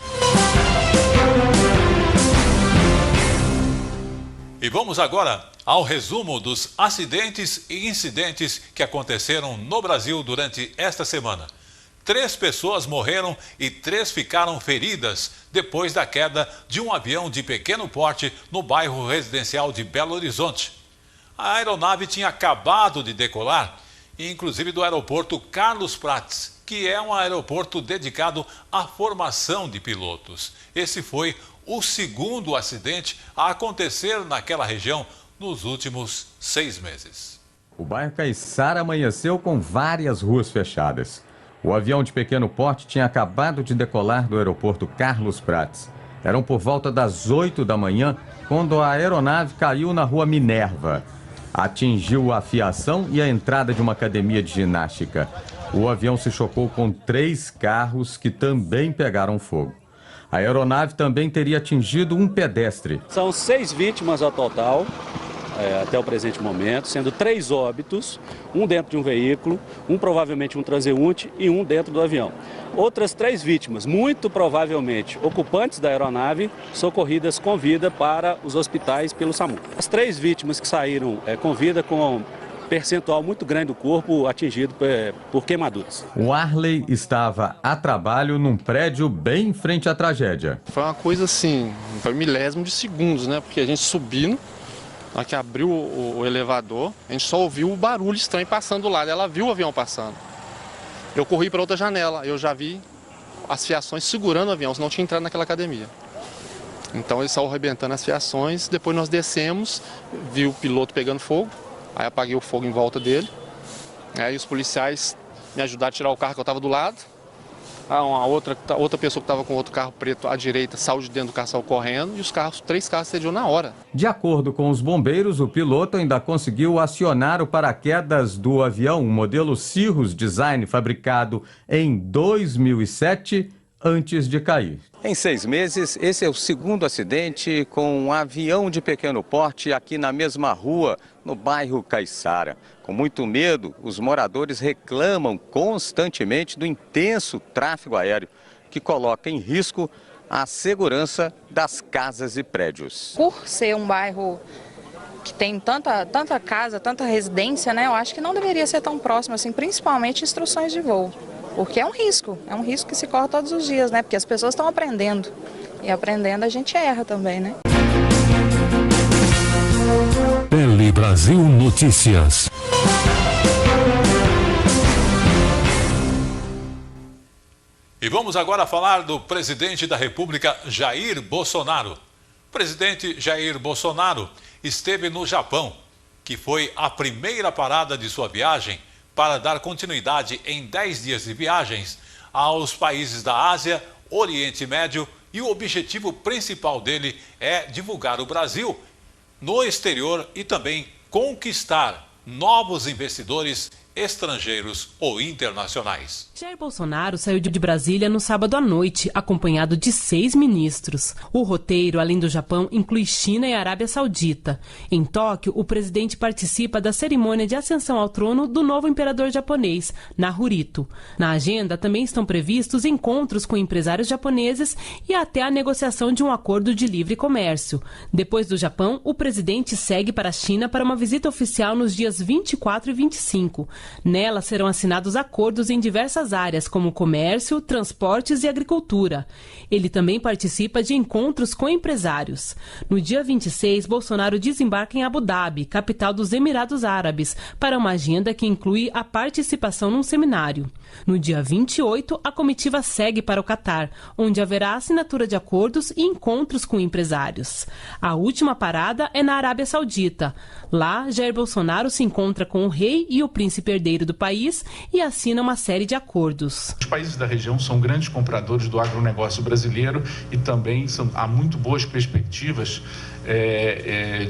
E vamos agora ao resumo dos acidentes e incidentes que aconteceram no Brasil durante esta semana. 3 pessoas morreram e 3 ficaram feridas depois da queda de um avião de pequeno porte no bairro residencial de Belo Horizonte. A aeronave tinha acabado de decolar, inclusive do aeroporto Carlos Prates, que é um aeroporto dedicado à formação de pilotos. Esse foi o segundo acidente a acontecer naquela região nos últimos 6 meses. O bairro Caiçara amanheceu com várias ruas fechadas. O avião de pequeno porte tinha acabado de decolar do aeroporto Carlos Prates. Eram por volta das 8 da manhã, quando a aeronave caiu na rua Minerva. Atingiu a fiação e a entrada de uma academia de ginástica. O avião se chocou com 3 carros que também pegaram fogo. A aeronave também teria atingido um pedestre. São 6 vítimas ao total, até o presente momento, sendo 3 óbitos, um dentro de um veículo, um provavelmente um transeunte e um dentro do avião. Outras 3 vítimas, muito provavelmente ocupantes da aeronave, socorridas com vida para os hospitais pelo SAMU. As 3 vítimas que saíram com vida com percentual muito grande do corpo atingido por queimaduras. O Arley estava a trabalho num prédio bem em frente à tragédia. Foi uma coisa assim, foi milésimo de segundos, né? Porque a gente subindo, na hora que abriu o elevador, a gente só ouviu o barulho estranho passando do lado. Ela viu o avião passando. Eu corri para outra janela, eu já vi as fiações segurando o avião, senão tinha entrado naquela academia. Então eles estavam arrebentando as fiações, depois nós descemos, vi o piloto pegando fogo. Aí apaguei o fogo em volta dele. Aí os policiais me ajudaram a tirar o carro que eu estava do lado. Uma outra pessoa que estava com outro carro preto à direita saiu de dentro do carro, saiu correndo. E os 3 carros cediam na hora. De acordo com os bombeiros, o piloto ainda conseguiu acionar o paraquedas do avião, um modelo Cirrus Design fabricado em 2007, antes de cair. Em 6 meses, esse é o segundo acidente com um avião de pequeno porte aqui na mesma rua, no bairro Caiçara. Com muito medo, os moradores reclamam constantemente do intenso tráfego aéreo, que coloca em risco a segurança das casas e prédios. Por ser um bairro que tem tanta casa, tanta residência, né, eu acho que não deveria ser tão próximo assim, principalmente instruções de voo. Porque é um risco que se corre todos os dias, né? Porque as pessoas estão aprendendo. E aprendendo a gente erra também, né? Tele Brasil Notícias. E vamos agora falar do presidente da República, Jair Bolsonaro. O presidente Jair Bolsonaro esteve no Japão, que foi a primeira parada de sua viagem para dar continuidade em 10 dias de viagens aos países da Ásia, Oriente Médio, e o objetivo principal dele é divulgar o Brasil no exterior e também conquistar novos investidores estrangeiros ou internacionais. Jair Bolsonaro saiu de Brasília no sábado à noite, acompanhado de 6 ministros. O roteiro, além do Japão, inclui China e Arábia Saudita. Em Tóquio, o presidente participa da cerimônia de ascensão ao trono do novo imperador japonês, Naruhito. Na agenda também estão previstos encontros com empresários japoneses e até a negociação de um acordo de livre comércio. Depois do Japão, o presidente segue para a China para uma visita oficial nos dias 24 e 25. Nela serão assinados acordos em diversas áreas, como comércio, transportes e agricultura. Ele também participa de encontros com empresários. No dia 26, Bolsonaro desembarca em Abu Dhabi, capital dos Emirados Árabes, para uma agenda que inclui a participação num seminário. No dia 28, a comitiva segue para o Catar, onde haverá assinatura de acordos e encontros com empresários. A última parada é na Arábia Saudita. Lá, Jair Bolsonaro se encontra com o rei e o príncipe herdeiro do país e assina uma série de acordos. Os países da região são grandes compradores do agronegócio brasileiro e também há muito boas perspectivas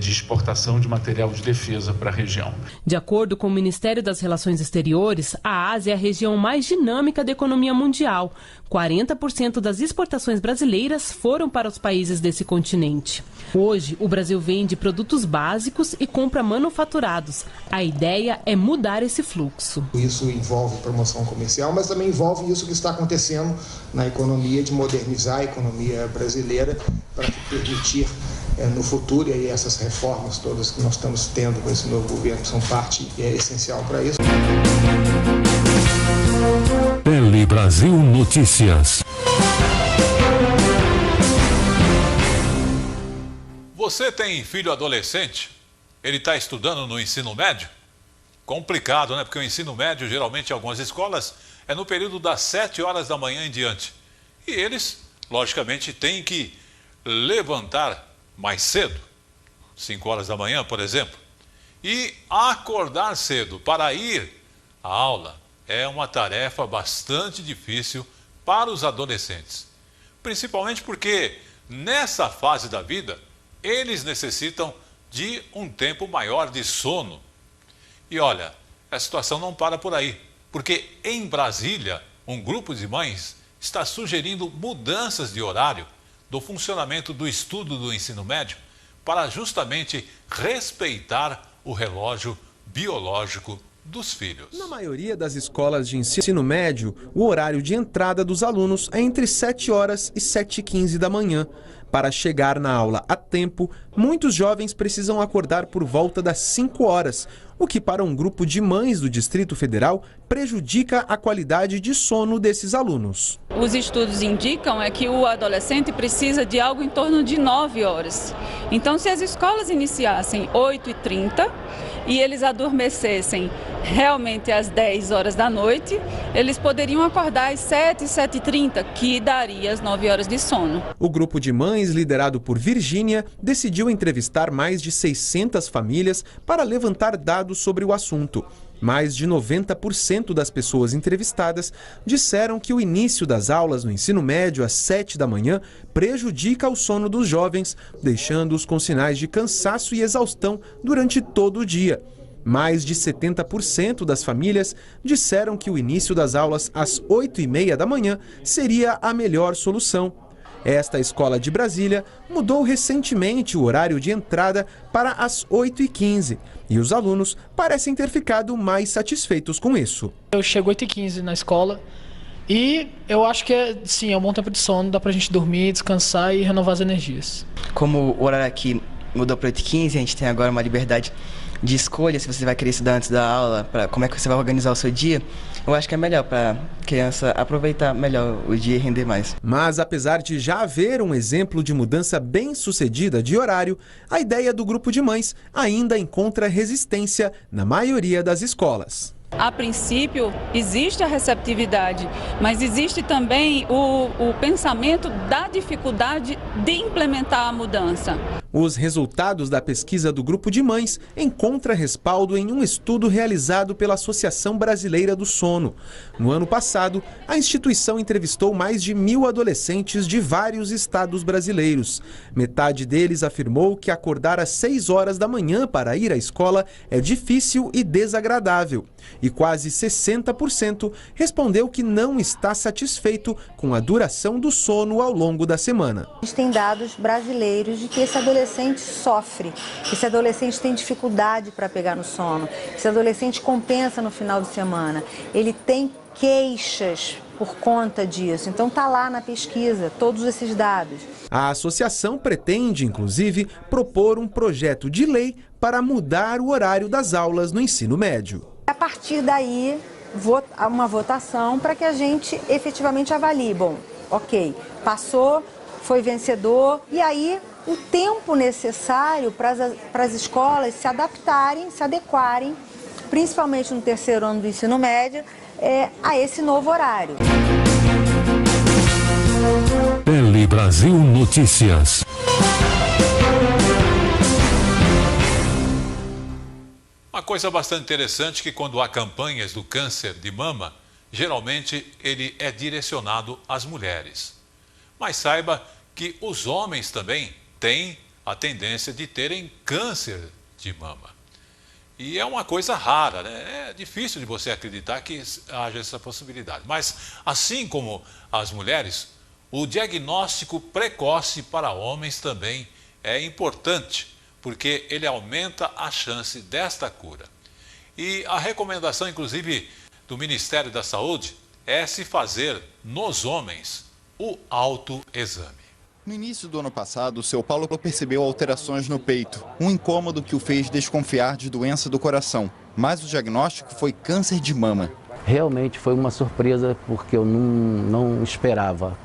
de exportação de material de defesa para a região. De acordo com o Ministério das Relações Exteriores, a Ásia é a região mais dinâmica da economia mundial. 40% das exportações brasileiras foram para os países desse continente. Hoje, o Brasil vende produtos básicos e compra manufaturados. A ideia é mudar esse fluxo. Isso envolve promoção comercial, mas também envolve isso que está acontecendo na economia, de modernizar a economia brasileira para permitir no futuro, e aí essas reformas todas que nós estamos tendo com esse novo governo são parte essencial para isso. Tele Brasil Notícias. Você tem filho adolescente? Ele está estudando no ensino médio? Complicado, né? Porque o ensino médio, geralmente em algumas escolas, é no período das 7 horas da manhã em diante. E eles, logicamente, têm que levantar mais cedo, 5 horas da manhã, por exemplo, e acordar cedo para ir à aula é uma tarefa bastante difícil para os adolescentes. Principalmente porque nessa fase da vida, eles necessitam de um tempo maior de sono. E olha, a situação não para por aí, porque em Brasília, um grupo de mães está sugerindo mudanças de horário do funcionamento do estudo do ensino médio para justamente respeitar o relógio biológico dos filhos. Na maioria das escolas de ensino médio, o horário de entrada dos alunos é entre 7 horas e 7h15 da manhã. Para chegar na aula a tempo, muitos jovens precisam acordar por volta das 5 horas, o que para um grupo de mães do Distrito Federal prejudica a qualidade de sono desses alunos. Os estudos indicam que o adolescente precisa de algo em torno de 9 horas. Então, se as escolas iniciassem 8h30 e eles adormecessem realmente às 10 horas da noite, eles poderiam acordar às 7, 7h30, que daria as 9 horas de sono. O grupo de mães, liderado por Virgínia, decidiu entrevistar mais de 600 famílias para levantar dados sobre o assunto. Mais de 90% das pessoas entrevistadas disseram que o início das aulas no ensino médio às 7 da manhã prejudica o sono dos jovens, deixando-os com sinais de cansaço e exaustão durante todo o dia. Mais de 70% das famílias disseram que o início das aulas às 8h30 da manhã seria a melhor solução. Esta escola de Brasília mudou recentemente o horário de entrada para as 8h15 e os alunos parecem ter ficado mais satisfeitos com isso. Eu chego 8h15 na escola e eu acho que é um bom tempo de sono, dá pra gente dormir, descansar e renovar as energias. Como o horário aqui mudou para 8h15, a gente tem agora uma liberdade de escolha, se você vai querer estudar antes da aula, para como é que você vai organizar o seu dia, eu acho que é melhor para a criança aproveitar melhor o dia e render mais. Mas apesar de já haver um exemplo de mudança bem sucedida de horário, a ideia do grupo de mães ainda encontra resistência na maioria das escolas. A princípio, existe a receptividade, mas existe também o pensamento da dificuldade de implementar a mudança. Os resultados da pesquisa do grupo de mães encontram respaldo em um estudo realizado pela Associação Brasileira do Sono. No ano passado, a instituição entrevistou mais de 1.000 adolescentes de vários estados brasileiros. Metade deles afirmou que acordar às 6 horas da manhã para ir à escola é difícil e desagradável. E quase 60% respondeu que não está satisfeito com a duração do sono ao longo da semana. A gente tem dados brasileiros de que esse adolescente sofre, que esse adolescente tem dificuldade para pegar no sono, que esse adolescente compensa no final de semana, ele tem queixas por conta disso. Então está lá na pesquisa todos esses dados. A associação pretende, inclusive, propor um projeto de lei para mudar o horário das aulas no ensino médio. A partir daí, uma votação para que a gente efetivamente avalie. Bom, ok, passou, foi vencedor, e aí o tempo necessário para as escolas se adaptarem, se adequarem, principalmente no terceiro ano do ensino médio, a esse novo horário. Tele Brasil Notícias. Uma coisa bastante interessante é que quando há campanhas do câncer de mama, geralmente ele é direcionado às mulheres. Mas saiba que os homens também têm a tendência de terem câncer de mama. E é uma coisa rara, né? É difícil de você acreditar que haja essa possibilidade. Mas, assim como as mulheres, o diagnóstico precoce para homens também é importante, porque ele aumenta a chance desta cura. E a recomendação, inclusive, do Ministério da Saúde é se fazer, nos homens, o autoexame. No início do ano passado, o seu Paulo percebeu alterações no peito, um incômodo que o fez desconfiar de doença do coração. Mas o diagnóstico foi câncer de mama. Realmente foi uma surpresa, porque eu não esperava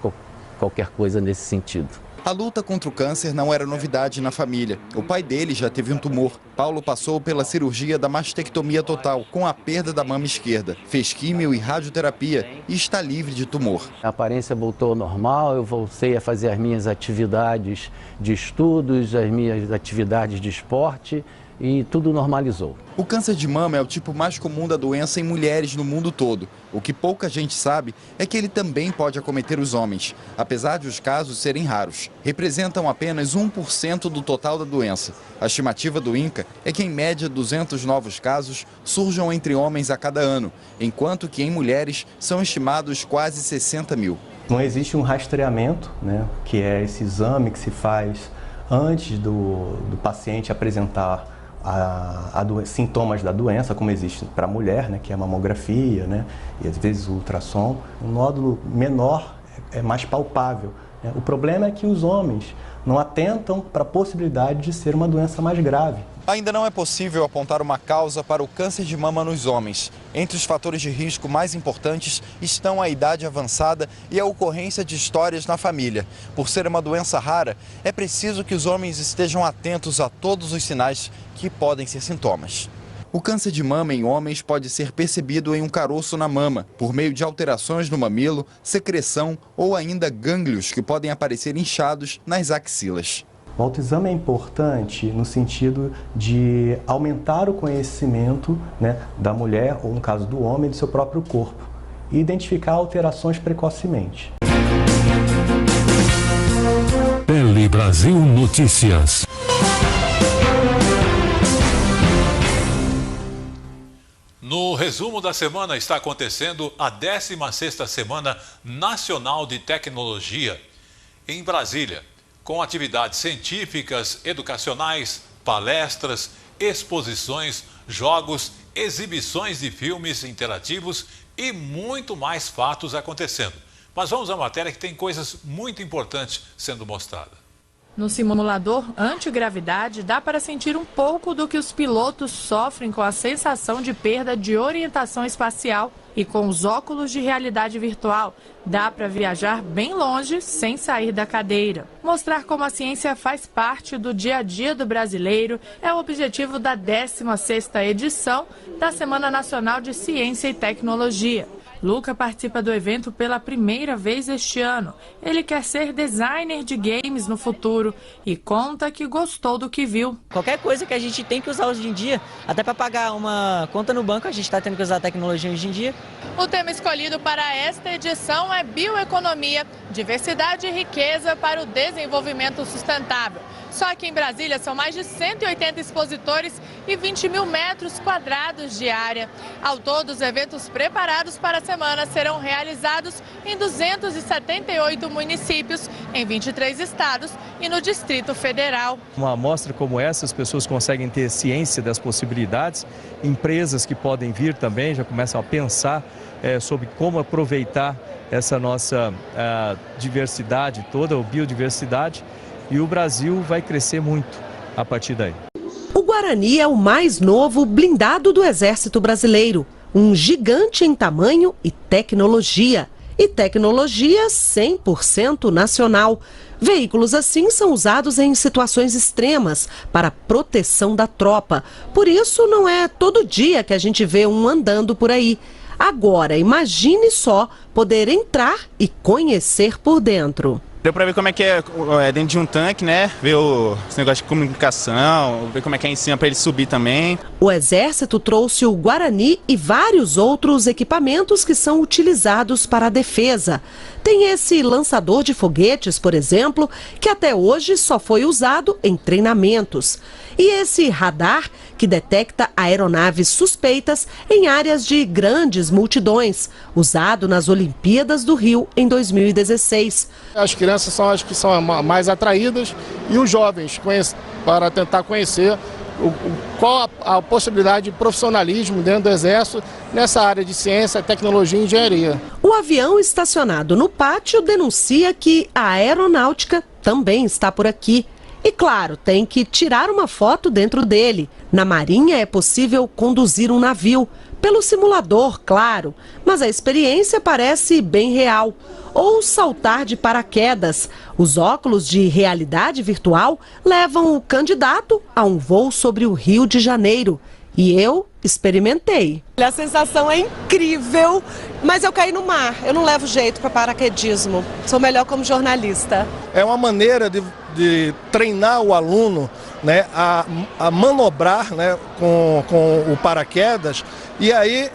qualquer coisa nesse sentido. A luta contra o câncer não era novidade na família. O pai dele já teve um tumor. Paulo passou pela cirurgia da mastectomia total, com a perda da mama esquerda. Fez químio e radioterapia e está livre de tumor. A aparência voltou ao normal, eu voltei a fazer as minhas atividades de estudos, as minhas atividades de esporte e tudo normalizou. O câncer de mama é o tipo mais comum da doença em mulheres no mundo todo. O que pouca gente sabe é que ele também pode acometer os homens, apesar de os casos serem raros. Representam apenas 1% do total da doença. A estimativa do INCA é que, em média, 200 novos casos surjam entre homens a cada ano, enquanto que em mulheres são estimados quase 60 mil. Não existe um rastreamento, né, que é esse exame que se faz antes do paciente apresentar sintomas da doença, como existe para a mulher, né, que é a mamografia, né, e às vezes o ultrassom. Um nódulo menor é mais palpável, né? O problema é que os homens não atentam para a possibilidade de ser uma doença mais grave. Ainda não é possível apontar uma causa para o câncer de mama nos homens. Entre os fatores de risco mais importantes estão a idade avançada e a ocorrência de histórias na família. Por ser uma doença rara, é preciso que os homens estejam atentos a todos os sinais que podem ser sintomas. O câncer de mama em homens pode ser percebido em um caroço na mama, por meio de alterações no mamilo, secreção ou ainda gânglios que podem aparecer inchados nas axilas. O autoexame é importante no sentido de aumentar o conhecimento, né, da mulher, ou no caso do homem, do seu próprio corpo, e identificar alterações precocemente. Tele Brasil Notícias. No resumo da semana está acontecendo a 16ª Semana Nacional de Tecnologia em Brasília, com atividades científicas, educacionais, palestras, exposições, jogos, exibições de filmes interativos e muito mais fatos acontecendo. Mas vamos à matéria que tem coisas muito importantes sendo mostradas. No simulador antigravidade, dá para sentir um pouco do que os pilotos sofrem com a sensação de perda de orientação espacial. E com os óculos de realidade virtual, dá para viajar bem longe sem sair da cadeira. Mostrar como a ciência faz parte do dia a dia do brasileiro é o objetivo da 16ª edição da Semana Nacional de Ciência e Tecnologia. Luca participa do evento pela primeira vez este ano. Ele quer ser designer de games no futuro e conta que gostou do que viu. Qualquer coisa que a gente tem que usar hoje em dia, até para pagar uma conta no banco, a gente está tendo que usar a tecnologia hoje em dia. O tema escolhido para esta edição é bioeconomia, diversidade e riqueza para o desenvolvimento sustentável. Só que em Brasília são mais de 180 expositores e 20 mil metros quadrados de área. Ao todo, os eventos preparados para a semana serão realizados em 278 municípios, em 23 estados e no Distrito Federal. Uma amostra como essa, as pessoas conseguem ter ciência das possibilidades. Empresas que podem vir também já começam a pensar sobre como aproveitar essa nossa diversidade toda, a biodiversidade. E o Brasil vai crescer muito a partir daí. O Guarani é o mais novo blindado do Exército Brasileiro. Um gigante em tamanho e tecnologia. E tecnologia 100% nacional. Veículos assim são usados em situações extremas para proteção da tropa. Por isso, não é todo dia que a gente vê um andando por aí. Agora, imagine só poder entrar e conhecer por dentro. Deu pra ver como é que é dentro de um tanque, né? Ver esse negócio de comunicação, ver como é que é em cima pra ele subir também. O Exército trouxe o Guarani e vários outros equipamentos que são utilizados para a defesa. Tem esse lançador de foguetes, por exemplo, que até hoje só foi usado em treinamentos. E esse radar que detecta aeronaves suspeitas em áreas de grandes multidões, usado nas Olimpíadas do Rio em 2016. As crianças são as que são mais atraídas e os jovens para tentar conhecer qual a possibilidade de profissionalismo dentro do Exército nessa área de ciência, tecnologia e engenharia. O avião estacionado no pátio denuncia que a aeronáutica também está por aqui. E claro, tem que tirar uma foto dentro dele. Na Marinha é possível conduzir um navio, pelo simulador, claro, mas a experiência parece bem real. Ou saltar de paraquedas. Os óculos de realidade virtual levam o candidato a um voo sobre o Rio de Janeiro. E eu experimentei. A sensação é incrível, mas eu caí no mar. Eu não levo jeito para paraquedismo. Sou melhor como jornalista. É uma maneira de treinar o aluno, né, a manobrar, né, com o paraquedas, e aí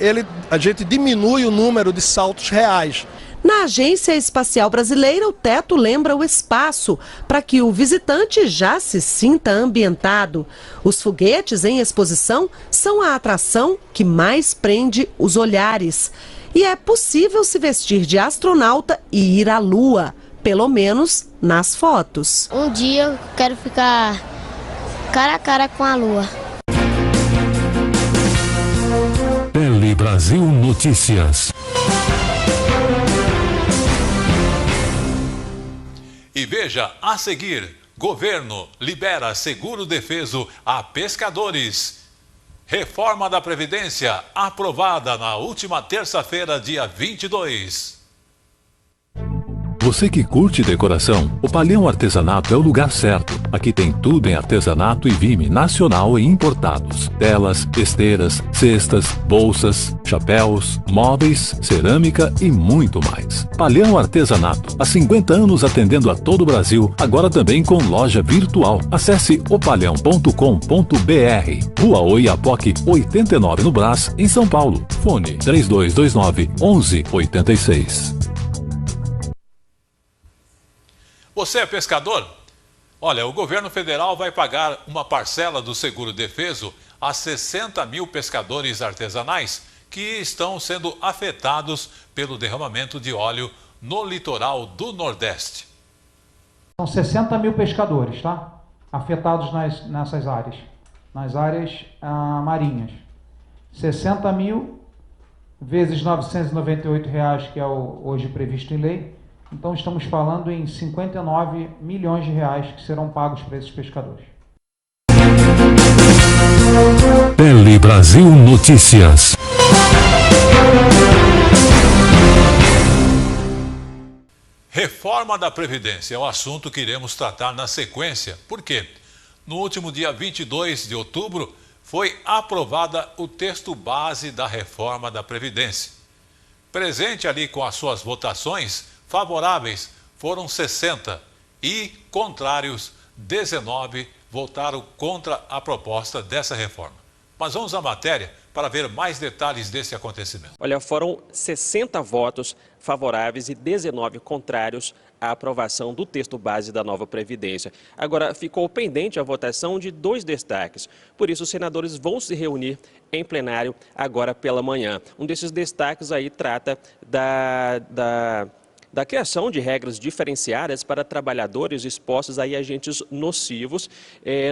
a gente diminui o número de saltos reais. Na Agência Espacial Brasileira, o teto lembra o espaço, para que o visitante já se sinta ambientado. Os foguetes em exposição são a atração que mais prende os olhares. E é possível se vestir de astronauta e ir à Lua, pelo menos nas fotos. Um dia eu quero ficar cara a cara com a Lua. Tele Brasil Notícias. E veja a seguir: governo libera seguro-defeso a pescadores. Reforma da Previdência aprovada na última terça-feira, dia 22. Você que curte decoração, o Palhão Artesanato é o lugar certo. Aqui tem tudo em artesanato e vime nacional e importados. Telas, esteiras, cestas, bolsas, chapéus, móveis, cerâmica e muito mais. Palhão Artesanato, há 50 anos atendendo a todo o Brasil, agora também com loja virtual. Acesse opalhão.com.br. Rua Oiapoque 89 no Brás, em São Paulo. Fone 3229-1186. Você é pescador? Olha, o governo federal vai pagar uma parcela do seguro-defeso a 60 mil pescadores artesanais que estão sendo afetados pelo derramamento de óleo no litoral do Nordeste. São 60 mil pescadores, tá? Afetados nessas áreas, nas áreas marinhas. 60 mil vezes R$ 998, que é o hoje previsto em lei. Então estamos falando em 59 milhões de reais que serão pagos para esses pescadores. Tele Brasil Notícias. Reforma da Previdência é o assunto que iremos tratar na sequência. Por quê? No último dia 22 de outubro foi aprovada o texto base da reforma da Previdência. Presente ali com as suas votações, favoráveis foram 60 e contrários 19 votaram contra a proposta dessa reforma. Mas vamos à matéria para ver mais detalhes desse acontecimento. Olha, foram 60 votos favoráveis e 19 contrários à aprovação do texto base da nova Previdência. Agora, ficou pendente a votação de 2 destaques. Por isso, os senadores vão se reunir em plenário agora pela manhã. Um desses destaques aí trata da criação de regras diferenciadas para trabalhadores expostos a agentes nocivos,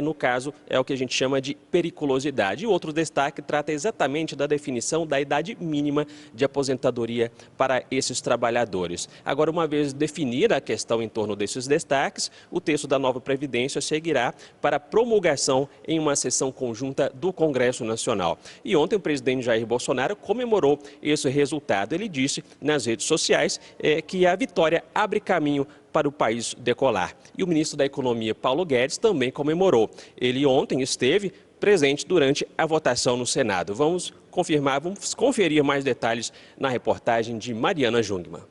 no caso é o que a gente chama de periculosidade. E outro destaque trata exatamente da definição da idade mínima de aposentadoria para esses trabalhadores. Agora, uma vez definida a questão em torno desses destaques, o texto da nova Previdência seguirá para promulgação em uma sessão conjunta do Congresso Nacional. E ontem o presidente Jair Bolsonaro comemorou esse resultado. Ele disse nas redes sociais que a vitória abre caminho para o país decolar. E o ministro da Economia, Paulo Guedes, também comemorou. Ele ontem esteve presente durante a votação no Senado. Vamos conferir mais detalhes na reportagem de Mariana Jungmann.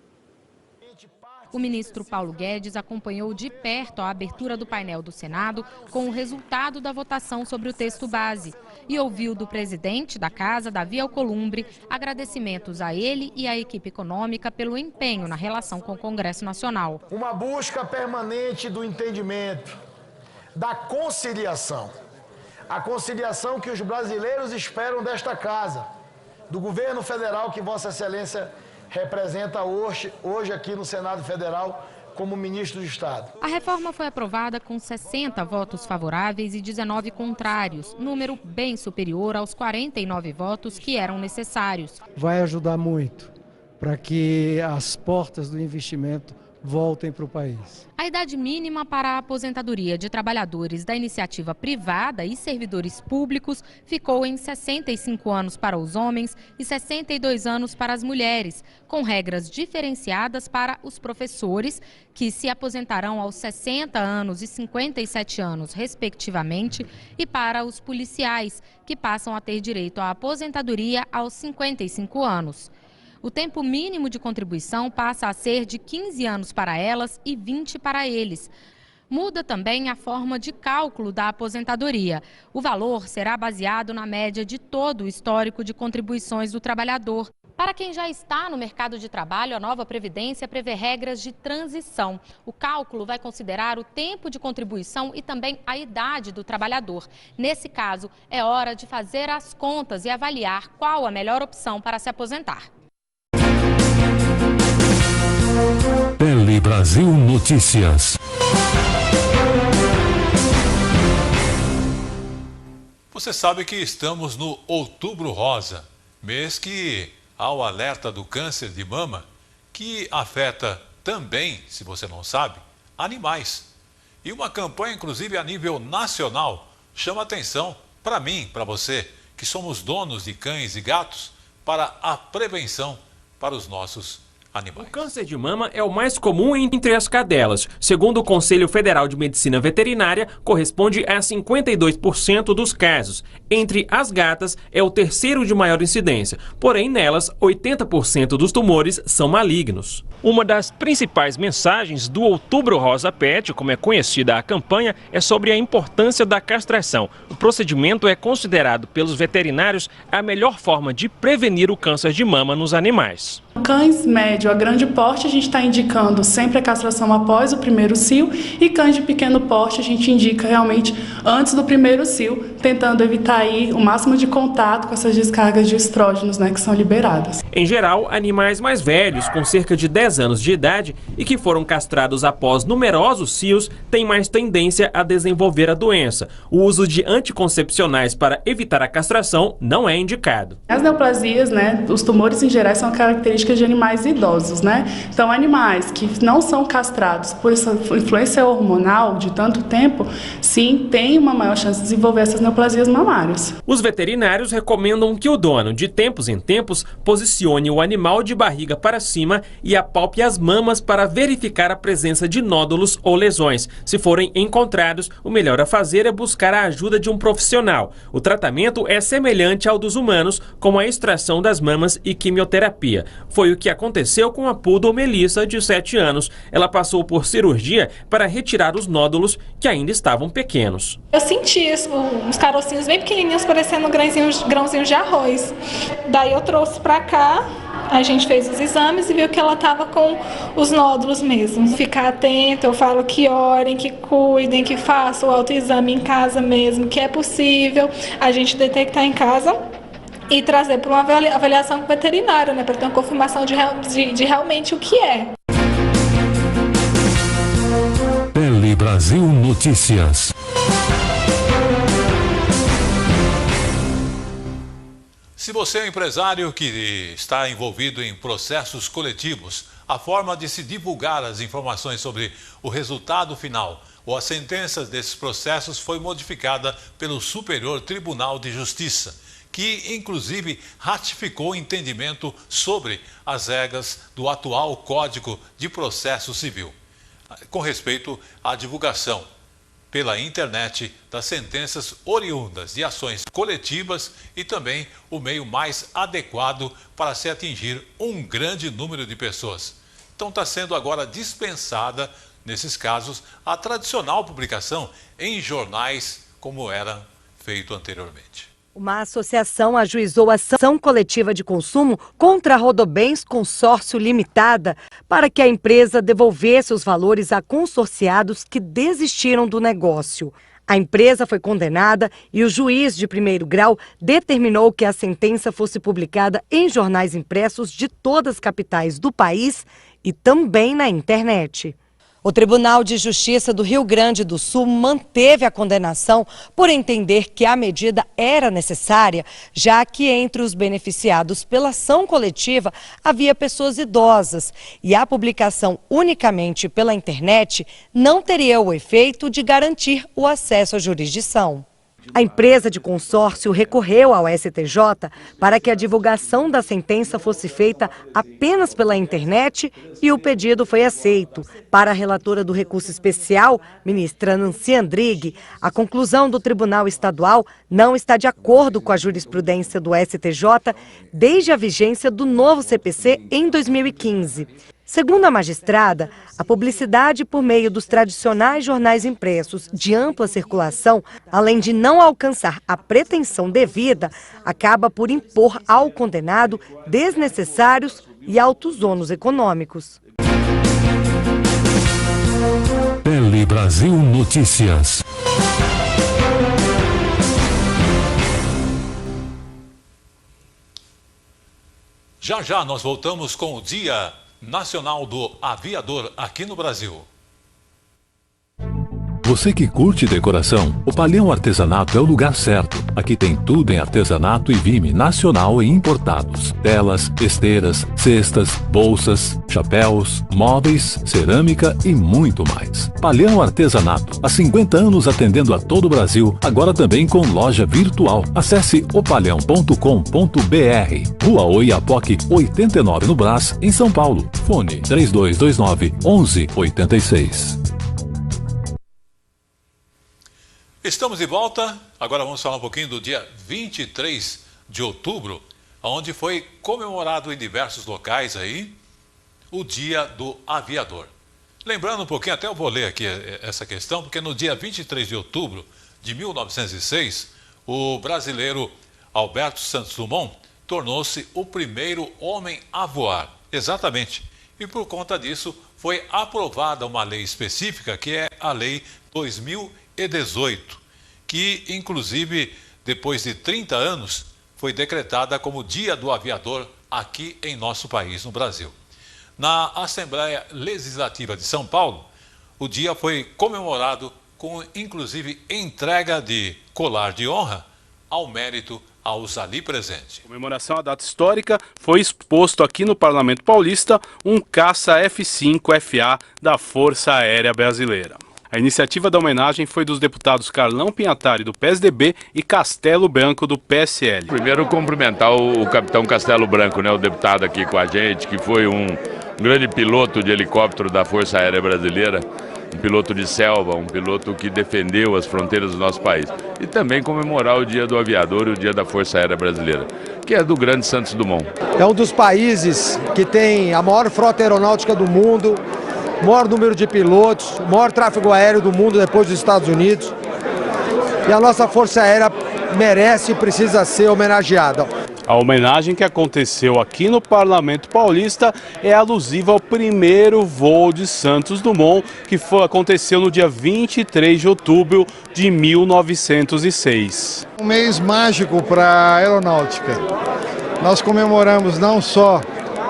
O ministro Paulo Guedes acompanhou de perto a abertura do painel do Senado com o resultado da votação sobre o texto base e ouviu do presidente da Casa, Davi Alcolumbre, agradecimentos a ele e à equipe econômica pelo empenho na relação com o Congresso Nacional. Uma busca permanente do entendimento, da conciliação. A conciliação que os brasileiros esperam desta Casa, do governo federal que Vossa Excelência representa hoje aqui no Senado Federal como ministro do Estado. A reforma foi aprovada com 60 votos favoráveis e 19 contrários, número bem superior aos 49 votos que eram necessários. Vai ajudar muito para que as portas do investimento voltem para o país. A idade mínima para a aposentadoria de trabalhadores da iniciativa privada e servidores públicos ficou em 65 anos para os homens e 62 anos para as mulheres, com regras diferenciadas para os professores, que se aposentarão aos 60 anos e 57 anos, respectivamente, e para os policiais, que passam a ter direito à aposentadoria aos 55 anos. O tempo mínimo de contribuição passa a ser de 15 anos para elas e 20 para eles. Muda também a forma de cálculo da aposentadoria. O valor será baseado na média de todo o histórico de contribuições do trabalhador. Para quem já está no mercado de trabalho, a nova Previdência prevê regras de transição. O cálculo vai considerar o tempo de contribuição e também a idade do trabalhador. Nesse caso, é hora de fazer as contas e avaliar qual a melhor opção para se aposentar. Brasil Notícias. Você sabe que estamos no Outubro Rosa, mês que há o alerta do câncer de mama, que afeta também, se você não sabe, animais. E uma campanha, inclusive a nível nacional, chama atenção para mim, para você, que somos donos de cães e gatos, para a prevenção para os nossos animais. O câncer de mama é o mais comum entre as cadelas. Segundo o Conselho Federal de Medicina Veterinária, corresponde a 52% dos casos. Entre as gatas, é o terceiro de maior incidência. Porém, nelas, 80% dos tumores são malignos. Uma das principais mensagens do Outubro Rosa Pet, como é conhecida a campanha, é sobre a importância da castração. O procedimento é considerado pelos veterinários a melhor forma de prevenir o câncer de mama nos animais. Cães médio a grande porte, a gente está indicando sempre a castração após o primeiro cio, e cães de pequeno porte a gente indica realmente antes do primeiro cio, tentando evitar aí o máximo de contato com essas descargas de estrógenos, que são liberadas. Em geral, animais mais velhos, com cerca de 10 anos de idade e que foram castrados após numerosos cios, têm mais tendência a desenvolver a doença. O uso de anticoncepcionais para evitar a castração não é indicado. As neoplasias, os tumores em geral são características de animais idosos, Então, animais que não são castrados por essa influência hormonal de tanto tempo, sim, tem uma maior chance de desenvolver essas neoplasias mamárias. Os veterinários recomendam que o dono, de tempos em tempos, posicione o animal de barriga para cima e apalpe as mamas para verificar a presença de nódulos ou lesões. Se forem encontrados, o melhor a fazer é buscar a ajuda de um profissional. O tratamento é semelhante ao dos humanos, como a extração das mamas e quimioterapia. Foi o que aconteceu com a poodle Melissa, de 7 anos. Ela passou por cirurgia para retirar os nódulos que ainda estavam pequenos. Eu senti uns carocinhos bem pequenininhos, parecendo grãozinhos de arroz. Daí eu trouxe para cá, a gente fez os exames e viu que ela estava com os nódulos mesmo. Ficar atento, eu falo que orem, que cuidem, que façam o autoexame em casa mesmo, que é possível a gente detectar em casa e trazer para uma avaliação veterinária, para ter uma confirmação de realmente o que é. Tele Brasil Notícias. Se você é um empresário que está envolvido em processos coletivos, a forma de se divulgar as informações sobre o resultado final ou as sentenças desses processos foi modificada pelo Superior Tribunal de Justiça, que inclusive ratificou o entendimento sobre as regras do atual Código de Processo Civil, com respeito à divulgação pela internet das sentenças oriundas de ações coletivas e também o meio mais adequado para se atingir um grande número de pessoas. Então está sendo agora dispensada, nesses casos, a tradicional publicação em jornais como era feito anteriormente. Uma associação ajuizou ação coletiva de consumo contra a Rodobens Consórcio Limitada para que a empresa devolvesse os valores a consorciados que desistiram do negócio. A empresa foi condenada e o juiz de primeiro grau determinou que a sentença fosse publicada em jornais impressos de todas as capitais do país e também na internet. O Tribunal de Justiça do Rio Grande do Sul manteve a condenação por entender que a medida era necessária, já que entre os beneficiados pela ação coletiva havia pessoas idosas e a publicação unicamente pela internet não teria o efeito de garantir o acesso à jurisdição. A empresa de consórcio recorreu ao STJ para que a divulgação da sentença fosse feita apenas pela internet e o pedido foi aceito. Para a relatora do recurso especial, ministra Nancy Andrighi, a conclusão do Tribunal Estadual não está de acordo com a jurisprudência do STJ desde a vigência do novo CPC em 2015. Segundo a magistrada, a publicidade por meio dos tradicionais jornais impressos de ampla circulação, além de não alcançar a pretensão devida, acaba por impor ao condenado desnecessários e altos ônus econômicos. Tele Brasil Notícias. Já já nós voltamos com o Dia Nacional do Aviador aqui no Brasil. Você que curte decoração, o Palhão Artesanato é o lugar certo. Aqui tem tudo em artesanato e vime nacional e importados. Telas, esteiras, cestas, bolsas, chapéus, móveis, cerâmica e muito mais. Palhão Artesanato, há 50 anos atendendo a todo o Brasil, agora também com loja virtual. Acesse opalhão.com.br. Rua Oiapoque, 89 no Brás, em São Paulo. Fone 3229-1186. Estamos de volta, agora vamos falar um pouquinho do dia 23 de outubro, onde foi comemorado em diversos locais aí o Dia do Aviador. Lembrando um pouquinho, até eu vou ler aqui essa questão, porque no dia 23 de outubro de 1906, o brasileiro Alberto Santos Dumont tornou-se o primeiro homem a voar, exatamente. E por conta disso foi aprovada uma lei específica, que é a Lei 2018, que inclusive depois de 30 anos foi decretada como Dia do Aviador aqui em nosso país, no Brasil. Na Assembleia Legislativa de São Paulo, o dia foi comemorado com inclusive entrega de colar de honra ao mérito aos ali presentes. Em comemoração à data histórica, foi exposto aqui no Parlamento Paulista um caça F-5FA da Força Aérea Brasileira. A iniciativa da homenagem foi dos deputados Carlão Pinhatari, do PSDB, e Castelo Branco, do PSL. Primeiro, cumprimentar o capitão Castelo Branco, né, o deputado aqui com a gente, que foi um grande piloto de helicóptero da Força Aérea Brasileira, um piloto de selva, um piloto que defendeu as fronteiras do nosso país. E também comemorar o Dia do Aviador e o Dia da Força Aérea Brasileira, que é do grande Santos Dumont. É um dos países que tem a maior frota aeronáutica do mundo, o maior número de pilotos, o maior tráfego aéreo do mundo depois dos Estados Unidos. E a nossa Força Aérea merece e precisa ser homenageada. A homenagem que aconteceu aqui no Parlamento Paulista é alusiva ao primeiro voo de Santos Dumont, que aconteceu no dia 23 de outubro de 1906. Um mês mágico para a aeronáutica. Nós comemoramos não só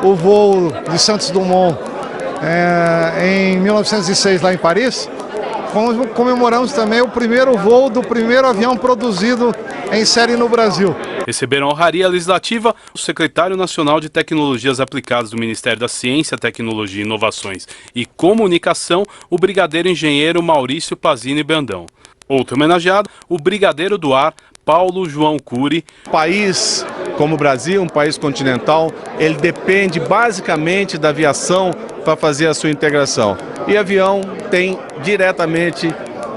o voo de Santos Dumont em 1906 lá em Paris, como comemoramos também o primeiro voo do primeiro avião produzido em série no Brasil. Receberam a honraria legislativa o secretário nacional de Tecnologias Aplicadas do Ministério da Ciência, Tecnologia, Inovações e Comunicação, o brigadeiro engenheiro Maurício Pazini Brandão. Outro homenageado, o brigadeiro do ar Paulo João Cury. País como o Brasil, um país continental, ele depende basicamente da aviação para fazer a sua integração. E avião tem diretamente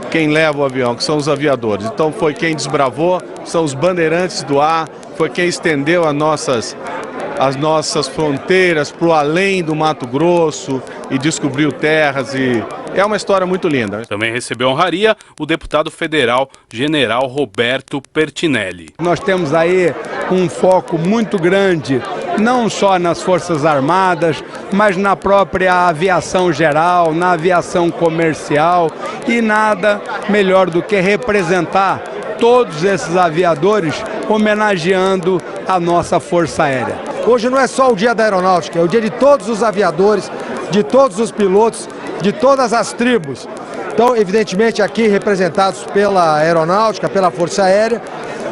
quem leva o avião, que são os aviadores. Então foi quem desbravou, são os bandeirantes do ar, foi quem estendeu as nossas fronteiras para o além do Mato Grosso e descobriu terras e é uma história muito linda. Também recebeu honraria o deputado federal General Roberto Pertinelli. Nós temos aí um foco muito grande, não só nas Forças Armadas, mas na própria aviação geral, na aviação comercial, e nada melhor do que representar todos esses aviadores homenageando a nossa Força Aérea. Hoje não é só o Dia da Aeronáutica, é o dia de todos os aviadores, de todos os pilotos, de todas as tribos. Então, evidentemente, aqui representados pela Aeronáutica, pela Força Aérea,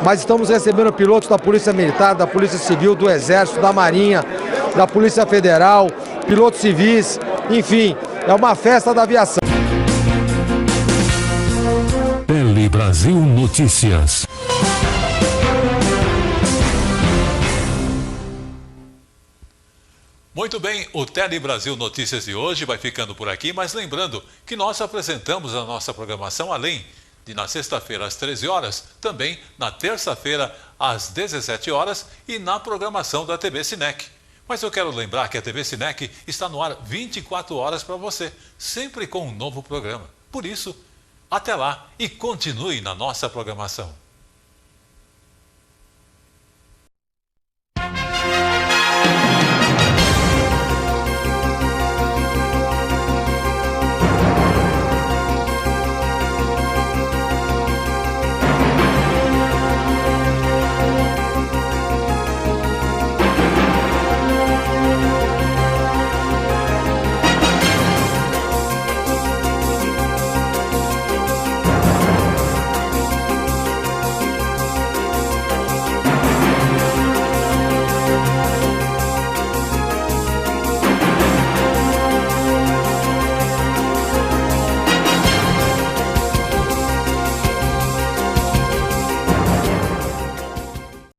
mas estamos recebendo pilotos da Polícia Militar, da Polícia Civil, do Exército, da Marinha, da Polícia Federal, pilotos civis, enfim, é uma festa da aviação. Tele Brasil Notícias. Muito bem, o Tele Brasil Notícias de hoje vai ficando por aqui, mas lembrando que nós apresentamos a nossa programação além de na sexta-feira às 13 horas, também na terça-feira às 17 horas e na programação da TV Cinec. Mas eu quero lembrar que a TV Cinec está no ar 24 horas para você, sempre com um novo programa. Por isso, até lá e continue na nossa programação.